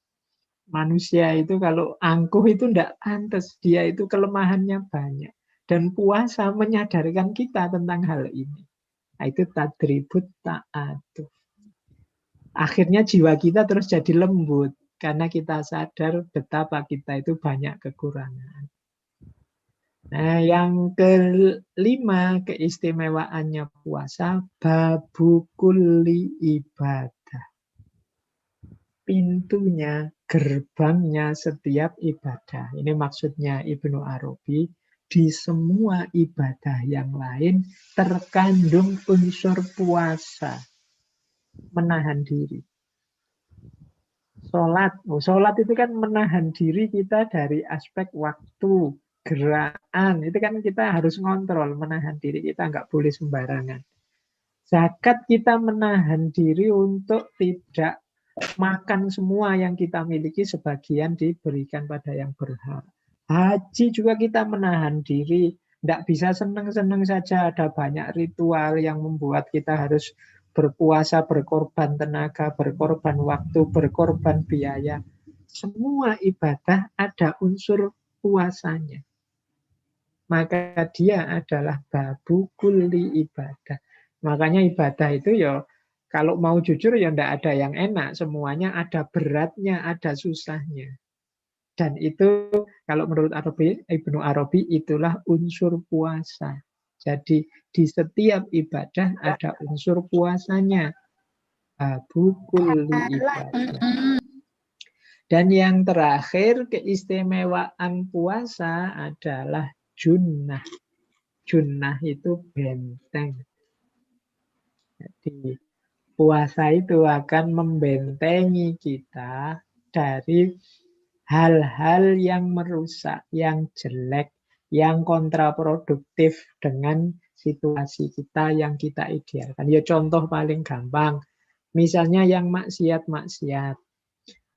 Manusia itu kalau angkuh itu ndak pantas. Dia itu kelemahannya banyak. Dan puasa menyadarkan kita tentang hal ini. Nah, itu tadribut ta'atuf. Akhirnya jiwa kita terus jadi lembut. Karena kita sadar betapa kita itu banyak kekurangan. Nah, yang kelima keistimewaannya puasa, babu kulli ibadah. Pintunya, gerbangnya setiap ibadah. Ini maksudnya Ibnu Arabi. Di semua ibadah yang lain terkandung unsur puasa. Menahan diri. Sholat itu kan menahan diri kita dari aspek waktu, gerakan. Itu kan kita harus ngontrol, menahan diri kita nggak boleh sembarangan. Zakat kita menahan diri untuk tidak makan semua yang kita miliki, sebagian diberikan pada yang berhak. Haji juga kita menahan diri, tidak bisa senang-senang saja, ada banyak ritual yang membuat kita harus berpuasa, berkorban tenaga, berkorban waktu, berkorban biaya. Semua ibadah ada unsur puasanya. Maka dia adalah babu kulli ibadah. Makanya ibadah itu ya, kalau mau jujur ya tidak ada yang enak. Semuanya ada beratnya, ada susahnya. Dan itu kalau menurut Ibnu Arabi itulah unsur puasa. Jadi di setiap ibadah ada unsur puasanya. Babu kulli ibadah. Dan yang terakhir keistimewaan puasa adalah junnah. Junnah itu benteng. Jadi puasa itu akan membentengi kita dari hal-hal yang merusak, yang jelek, yang kontraproduktif dengan situasi kita yang kita idealkan. Ya contoh paling gampang, misalnya yang maksiat-maksiat.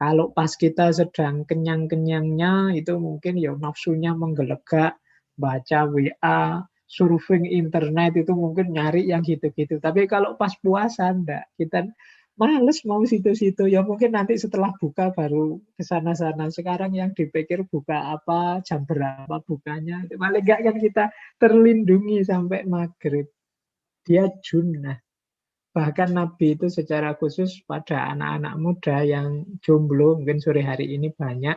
Kalau pas kita sedang kenyang-kenyangnya, itu mungkin ya nafsunya menggelegak, baca WA, surfing internet, itu mungkin nyari yang gitu-gitu. Tapi kalau pas puasa, enggak. Kita males mau situ-situ, ya mungkin nanti setelah buka baru ke sana-sana. Sekarang yang dipikir buka apa, jam berapa bukanya. Paling enggak kan kita terlindungi sampai maghrib. Dia junnah. Bahkan Nabi itu secara khusus pada anak-anak muda yang jomblo, mungkin sore hari ini banyak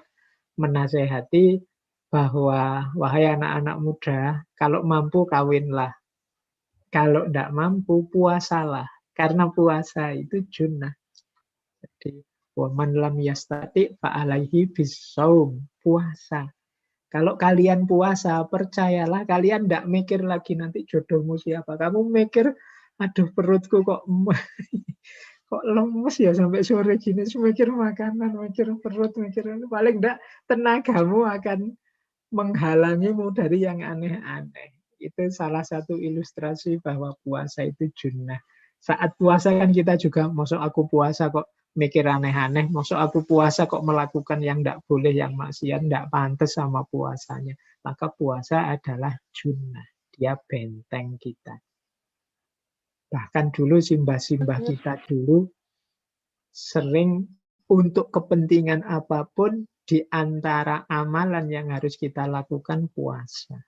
menasehati bahwa wahai anak-anak muda, kalau mampu kawinlah. Kalau tidak mampu puasalah. Karena puasa itu junnah. Jadi, waman lam yastati fa'alaihi bisaum. Puasa. Kalau kalian puasa, percayalah kalian tidak mikir lagi nanti jodohmu siapa. Kamu mikir, aduh perutku kok kok lemes ya sampai sore gini, mikir makanan, mikir perut, mikir paling enggak tenagamu akan menghalangimu dari yang aneh-aneh. Itu salah satu ilustrasi bahwa puasa itu junnah. Saat puasa kan kita juga, maksud aku puasa kok mikir aneh-aneh, maksud aku puasa kok melakukan yang tidak boleh, yang maksiat, tidak pantas sama puasanya. Maka puasa adalah junnah. Dia benteng kita. Bahkan dulu simbah-simbah kita dulu sering untuk kepentingan apapun di antara amalan yang harus kita lakukan puasa.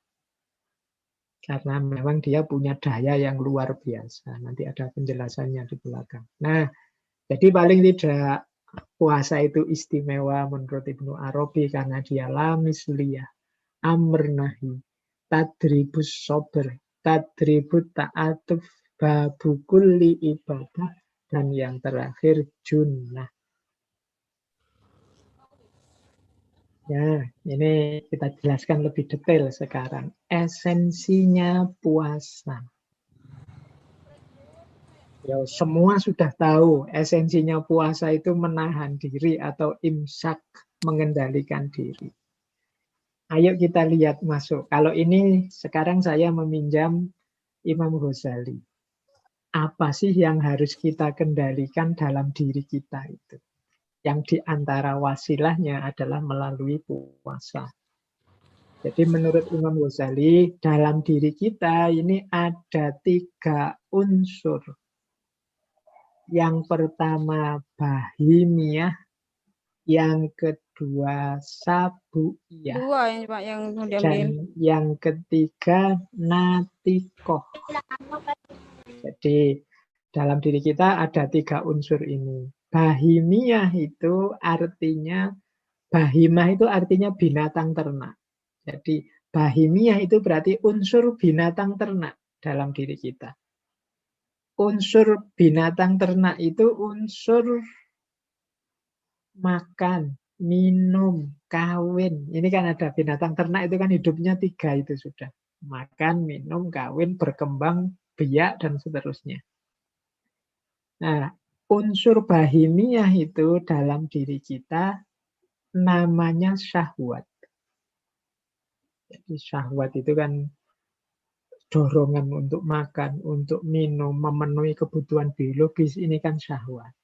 Karena memang dia punya daya yang luar biasa. Nanti ada penjelasannya di belakang. Nah, jadi paling tidak puasa itu istimewa menurut Ibnu Arabi karena dia la misliyah, amr nahi, tadribus sober, tadribut ta'atuf, babu kulli ibadah, dan yang terakhir junnah. Ya, ini kita jelaskan lebih detail sekarang. Esensinya puasa. Ya, semua sudah tahu esensinya puasa itu menahan diri atau imsak, mengendalikan diri. Ayo kita lihat masuk. Kalau ini sekarang saya meminjam Imam Ghazali. Apa sih yang harus kita kendalikan dalam diri kita itu? Yang diantara wasilahnya adalah melalui puasa. Jadi menurut Imam Ghazali, dalam diri kita ini ada 3 unsur. Yang pertama bahimiyah, yang kedua sabuiyah, Dua yang Pak yang mau diambil. dan yang ketiga natikoh. Jadi dalam diri kita ada 3 unsur ini. Bahimiyah itu artinya, bahimah itu artinya binatang ternak. Jadi bahimiyah itu berarti unsur binatang ternak dalam diri kita. Unsur binatang ternak itu unsur makan, minum, kawin. Ini kan ada binatang ternak itu kan hidupnya 3 itu sudah. Makan, minum, kawin, berkembang, biak, dan seterusnya. Nah, unsur bahimiyah itu dalam diri kita namanya syahwat. Jadi syahwat itu kan dorongan untuk makan, untuk minum, memenuhi kebutuhan biologis, ini kan syahwat.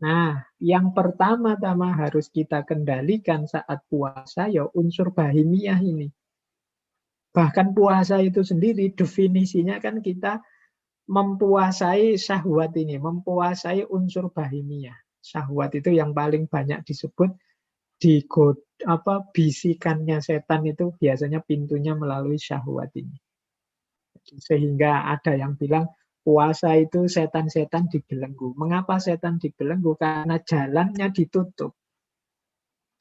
Nah, yang pertama-tama harus kita kendalikan saat puasa ya unsur bahimiyah ini. Bahkan puasa itu sendiri definisinya kan kita mempuasai syahwat ini, mempuasai unsur bahimiyah. Syahwat itu yang paling banyak disebut di bisikannya setan itu biasanya pintunya melalui syahwat ini. Sehingga ada yang bilang puasa itu setan-setan dibelenggu. Mengapa setan dibelenggu? Karena jalannya ditutup.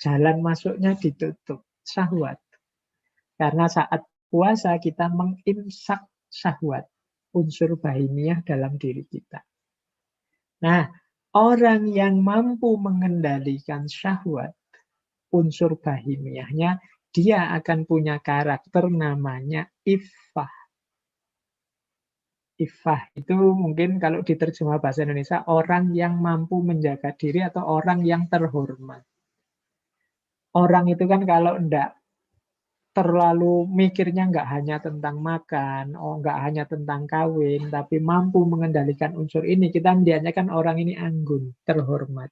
Jalan masuknya ditutup. Syahwat. Karena saat puasa kita mengimsak syahwat. Unsur bahimiyah dalam diri kita. Nah, orang yang mampu mengendalikan syahwat, unsur bahimiyahnya, dia akan punya karakter namanya iffah. Iffah itu mungkin kalau diterjemah bahasa Indonesia orang yang mampu menjaga diri atau orang yang terhormat. Orang itu kan kalau enggak terlalu mikirnya enggak hanya tentang makan, enggak hanya tentang kawin, tapi mampu mengendalikan unsur ini, kita melihatnya kan orang ini anggun, terhormat.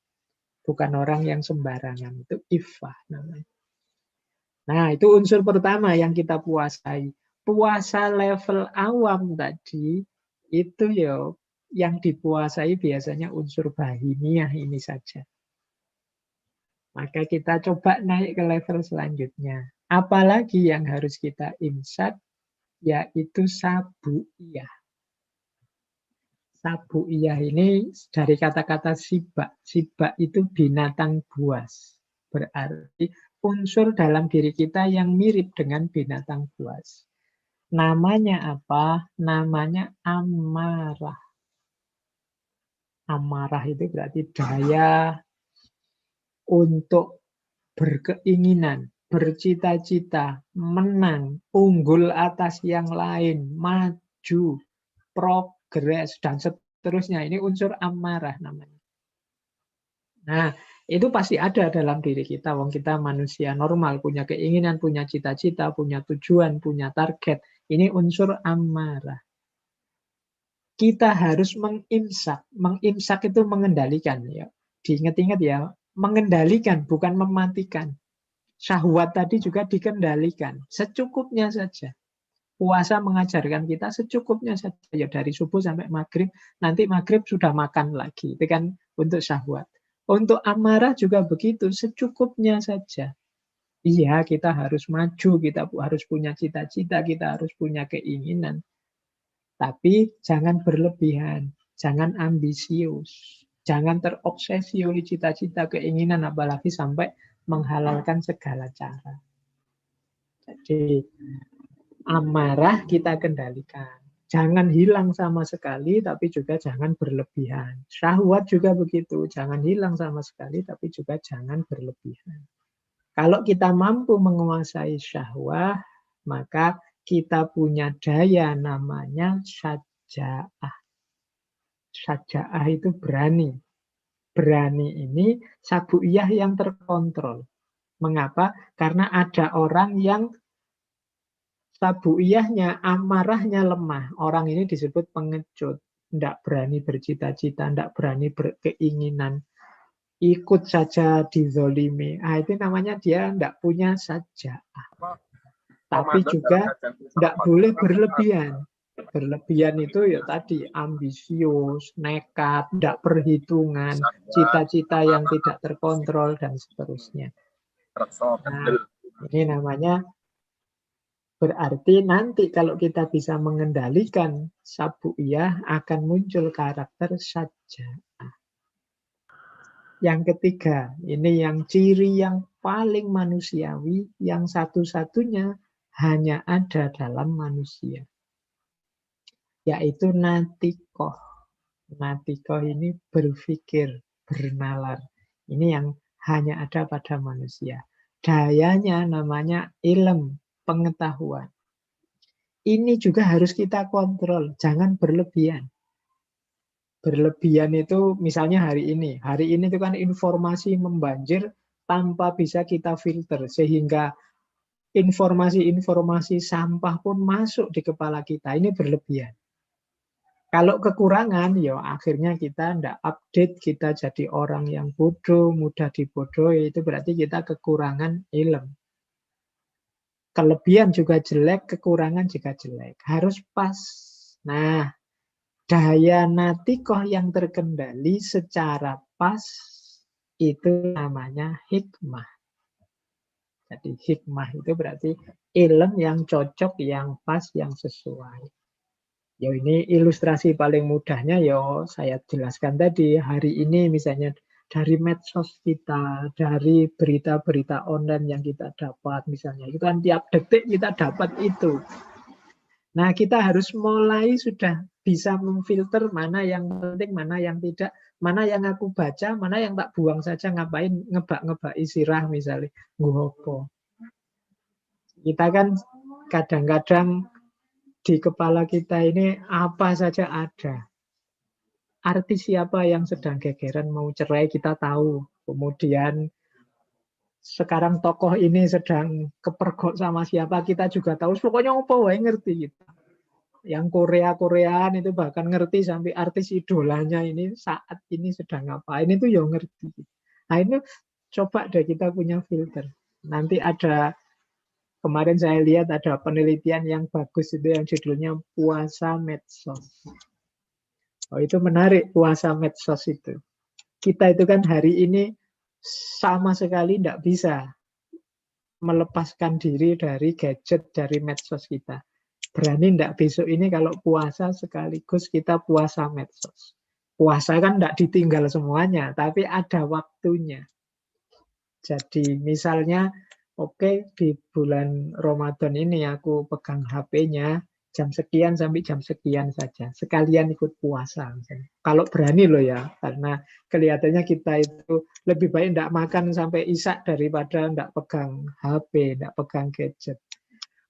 Bukan orang yang sembarangan, itu iffah namanya. Nah, itu unsur pertama yang kita puasai. Puasa level awam tadi, itu ya yang dipuasai biasanya unsur bahimiyah ini saja. Maka kita coba naik ke level selanjutnya. Apalagi yang harus kita imsak, yaitu sabuiyah. Sabuiyah ini dari kata-kata sibak. Sibak itu binatang buas. Berarti unsur dalam diri kita yang mirip dengan binatang buas. Namanya apa? Namanya amarah. Amarah itu berarti daya untuk berkeinginan, bercita-cita, menang, unggul atas yang lain, maju, progres, dan seterusnya. seterusnya. Ini unsur amarah namanya. Nah, itu pasti ada dalam diri kita. Wong kita manusia normal, punya keinginan, punya cita-cita, punya tujuan, punya target. Ini unsur amarah. Kita harus mengimsak. Mengimsak itu mengendalikan. Ya. Diingat-ingat ya, mengendalikan, bukan mematikan. Syahwat tadi juga dikendalikan. Secukupnya saja. Puasa mengajarkan kita secukupnya saja. Ya, dari subuh sampai maghrib. Nanti maghrib sudah makan lagi. Itu kan untuk syahwat. Untuk amarah juga begitu, secukupnya saja. Iya, kita harus maju, kita harus punya cita-cita, kita harus punya keinginan. Tapi jangan berlebihan, jangan ambisius, jangan terobsesi oleh cita-cita, keinginan, apalagi sampai menghalalkan segala cara. Jadi amarah kita kendalikan. Jangan hilang sama sekali, tapi juga jangan berlebihan. Syahwat juga begitu. Jangan hilang sama sekali, tapi juga jangan berlebihan. Kalau kita mampu menguasai syahwat, maka kita punya daya namanya syaja'ah. Syaja'ah itu berani. Berani ini sabuiyah yang terkontrol. Mengapa? Karena ada orang yang sabuiyahnya, amarahnya lemah. Orang ini disebut pengecut. Tidak berani bercita-cita, tidak berani berkeinginan. Ikut saja dizolimi. Itu namanya dia tidak punya saja'ah. Tapi juga tidak boleh berlebihan. Berlebihan itu ya tadi ambisius, nekat, tidak perhitungan, cita-cita yang tidak terkontrol, dan seterusnya. Nah, ini namanya berarti nanti kalau kita bisa mengendalikan sabuiyah akan muncul karakter saja'ah. Yang ketiga, ini yang ciri yang paling manusiawi, yang satu-satunya hanya ada dalam manusia. Yaitu natikoh. Natikoh ini berpikir, bernalar. Ini yang hanya ada pada manusia. Dayanya namanya ilm, pengetahuan. Ini juga harus kita kontrol, jangan berlebihan. Berlebihan itu misalnya hari ini itu kan informasi membanjir tanpa bisa kita filter, sehingga informasi-informasi sampah pun masuk di kepala kita. Ini berlebihan. Kalau kekurangan, ya akhirnya kita tidak update, kita jadi orang yang bodoh, mudah dibodohi. Itu berarti kita kekurangan ilmu. Kelebihan juga jelek, kekurangan juga jelek. Harus pas. Nah, daya natikoh yang terkendali secara pas itu namanya hikmah. Jadi hikmah itu berarti ilmu yang cocok, yang pas, yang sesuai. Ya ini ilustrasi paling mudahnya ya saya jelaskan tadi. Hari ini misalnya dari medsos kita, dari berita-berita online yang kita dapat misalnya. Itu kan tiap detik kita dapat itu. Nah kita harus mulai sudah bisa memfilter mana yang penting, mana yang tidak. Mana yang aku baca, mana yang tak buang saja, ngapain ngebak-ngebak sirah misalnya. Ngopo. Kita kan kadang-kadang di kepala kita ini apa saja ada. Artis siapa yang sedang gegeran mau cerai kita tahu. Kemudian sekarang tokoh ini sedang kepergok sama siapa kita juga tahu. Pokoknya apa wae ngerti kita. Yang Korea-Koreaan itu bahkan ngerti sampai artis idolanya ini saat ini sedang ngapain itu ya ngerti. Nah ini coba deh kita punya filter. Nanti ada kemarin saya lihat ada penelitian yang bagus itu yang judulnya puasa medsos. Oh itu menarik puasa medsos itu. Kita itu kan hari ini sama sekali tidak bisa melepaskan diri dari gadget, dari medsos kita. Berani tidak besok ini kalau puasa sekaligus kita puasa medsos. Puasa kan tidak ditinggal semuanya, tapi ada waktunya. Jadi misalnya oke, di bulan Ramadan ini aku pegang HP-nya jam sekian sampai jam sekian saja. Sekalian ikut puasa. Misalnya. Kalau berani loh ya, karena kelihatannya kita itu lebih baik tidak makan sampai isya daripada tidak pegang HP, tidak pegang gadget.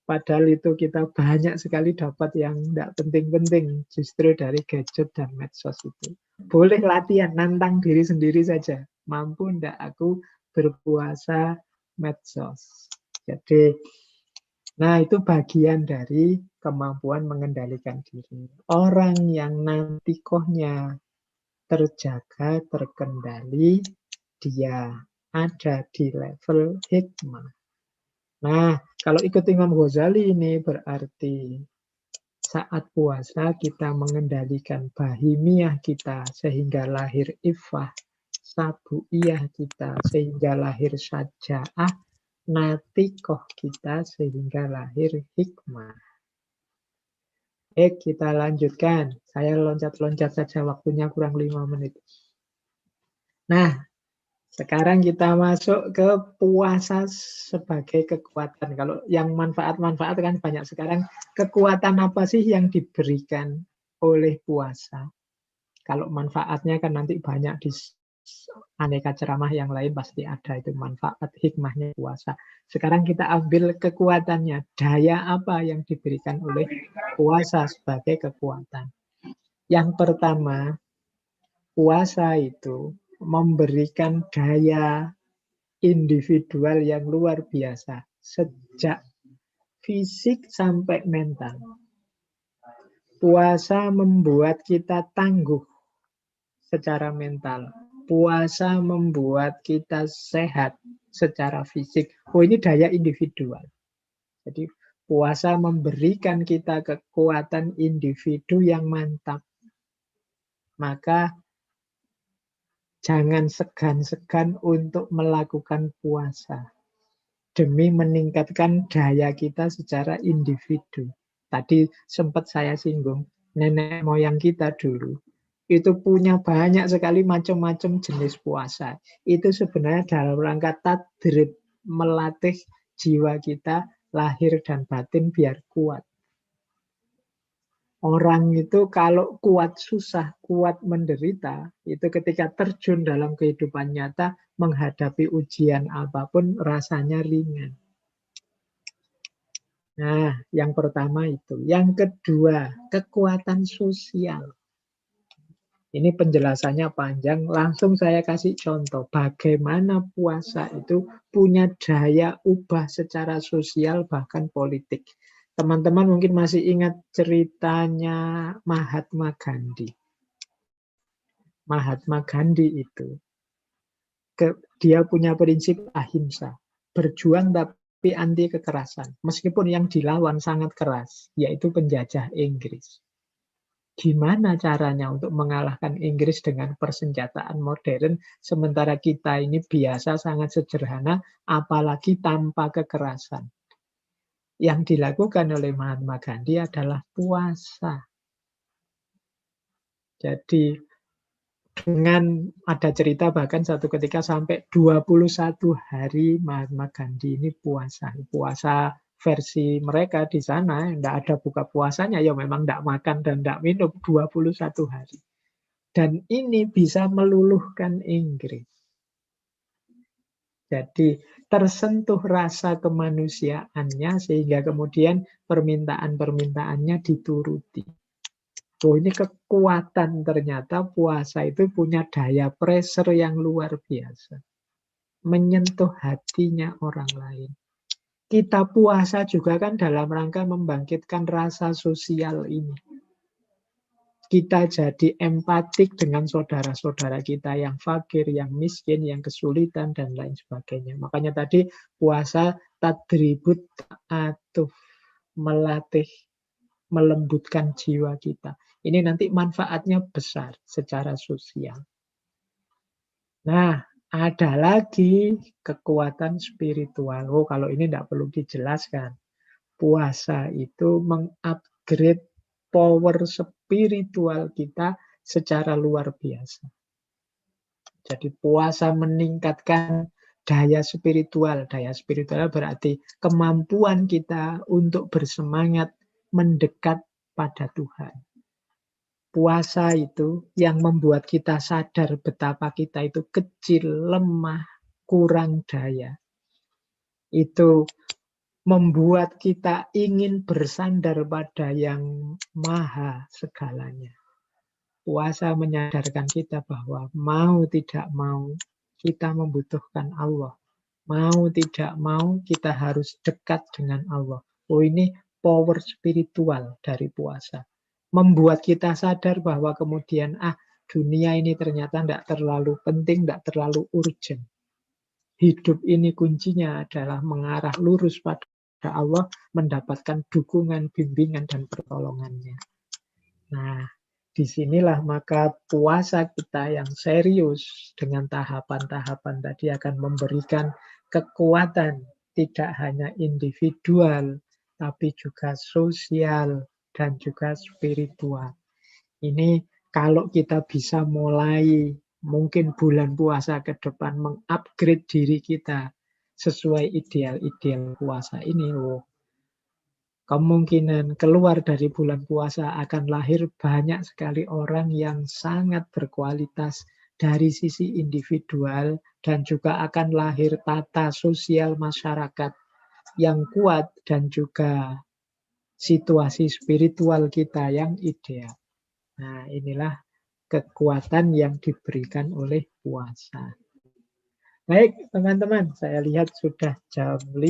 Padahal itu kita banyak sekali dapat yang tidak penting-penting justru dari gadget dan medsos itu. Boleh latihan, nantang diri sendiri saja. Mampu tidak aku berpuasa medsos. Jadi, nah itu bagian dari kemampuan mengendalikan diri. Orang yang nantikohnya terjaga, terkendali, dia ada di level hikmah. Nah, kalau ikut Imam Ghazali ini berarti saat puasa kita mengendalikan bahimiyah kita sehingga lahir iffah, sabuiyah kita sehingga lahir syaja'ah, natikoh kita sehingga lahir hikmah. Kita lanjutkan. Saya loncat-loncat saja, waktunya kurang 5 menit. Nah, sekarang kita masuk ke puasa sebagai kekuatan. Kalau yang manfaat-manfaat kan banyak. Sekarang kekuatan apa sih yang diberikan oleh puasa? Kalau manfaatnya kan nanti banyak di aneka ceramah yang lain pasti ada itu manfaat hikmahnya puasa. Sekarang kita ambil kekuatannya. Daya apa yang diberikan oleh puasa sebagai kekuatan? Yang pertama, puasa itu memberikan daya individual yang luar biasa, sejak fisik sampai mental. Puasa membuat kita tangguh secara mental. Puasa membuat kita sehat secara fisik. Oh, ini daya individual. Jadi puasa memberikan kita kekuatan individu yang mantap. Maka jangan segan-segan untuk melakukan puasa demi meningkatkan daya kita secara individu. Tadi sempat saya singgung, nenek moyang kita dulu itu punya banyak sekali macam-macam jenis puasa. Itu sebenarnya dalam rangka tadrib, melatih jiwa kita lahir dan batin biar kuat. Orang itu kalau kuat susah, kuat menderita, itu ketika terjun dalam kehidupan nyata, menghadapi ujian apapun rasanya ringan. Nah, yang pertama itu. Yang kedua, kekuatan sosial. Ini penjelasannya panjang, langsung saya kasih contoh. Bagaimana puasa itu punya daya ubah secara sosial bahkan politik. Teman-teman mungkin masih ingat ceritanya Mahatma Gandhi. Mahatma Gandhi itu, dia punya prinsip ahimsa. Berjuang tapi anti kekerasan. Meskipun yang dilawan sangat keras, yaitu penjajah Inggris. Gimana caranya untuk mengalahkan Inggris dengan persenjataan modern, sementara kita ini biasa sangat sederhana, apalagi tanpa kekerasan. Yang dilakukan oleh Mahatma Gandhi adalah puasa. Jadi dengan ada cerita bahkan satu ketika sampai 21 hari Mahatma Gandhi ini puasa. Puasa versi mereka di sana, tidak ada buka puasanya, ya memang tidak makan dan tidak minum 21 hari. Dan ini bisa meluluhkan Inggris. Jadi tersentuh rasa kemanusiaannya sehingga kemudian permintaan-permintaannya dituruti. Oh, ini kekuatan ternyata puasa itu punya daya pressure yang luar biasa. Menyentuh hatinya orang lain. Kita puasa juga kan dalam rangka membangkitkan rasa sosial ini. Kita jadi empatik dengan saudara-saudara kita yang fakir, yang miskin, yang kesulitan, dan lain sebagainya. Makanya tadi puasa tadribut ta'atuf, melatih, melembutkan jiwa kita. Ini nanti manfaatnya besar secara sosial. Nah, ada lagi kekuatan spiritual. Oh, kalau ini tidak perlu dijelaskan. Puasa itu mengupgrade power spiritual kita secara luar biasa. Jadi puasa meningkatkan daya spiritual. Daya spiritual berarti kemampuan kita untuk bersemangat mendekat pada Tuhan. Puasa itu yang membuat kita sadar betapa kita itu kecil, lemah, kurang daya. Itu membuat kita ingin bersandar pada yang maha segalanya. Puasa menyadarkan kita bahwa mau tidak mau kita membutuhkan Allah. Mau tidak mau kita harus dekat dengan Allah. Oh, ini power spiritual dari puasa. Membuat kita sadar bahwa kemudian dunia ini ternyata tidak terlalu penting, tidak terlalu urgent. Hidup ini kuncinya adalah mengarah lurus pada Allah, mendapatkan dukungan, bimbingan, dan pertolongannya. Nah, disinilah maka puasa kita yang serius dengan tahapan-tahapan tadi akan memberikan kekuatan, tidak hanya individual, tapi juga sosial dan juga spiritual. Ini kalau kita bisa mulai mungkin bulan puasa ke depan mengupgrade diri kita sesuai ideal-ideal puasa ini, kemungkinan keluar dari bulan puasa akan lahir banyak sekali orang yang sangat berkualitas dari sisi individual dan juga akan lahir tata sosial masyarakat yang kuat dan juga situasi spiritual kita yang ideal. Nah, inilah kekuatan yang diberikan oleh puasa. Baik, teman-teman, saya lihat sudah jam 5.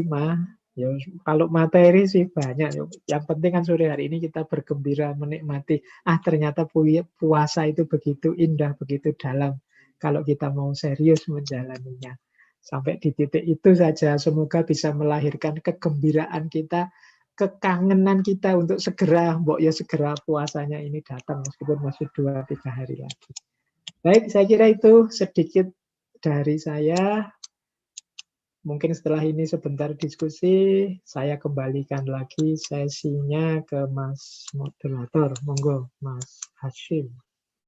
Ya, kalau materi sih banyak. Yang penting kan sore hari ini kita bergembira menikmati. Ternyata puasa itu begitu indah, begitu dalam. Kalau kita mau serius menjalaninya. Sampai di titik itu saja. Semoga bisa melahirkan kegembiraan kita, kekangenan kita untuk segera, segera puasanya ini datang. Meskipun masih 2-3 hari lagi. Baik, saya kira itu sedikit dari saya. Mungkin setelah ini sebentar diskusi, saya kembalikan lagi sesinya ke Mas Moderator. Monggo, Mas Hashim.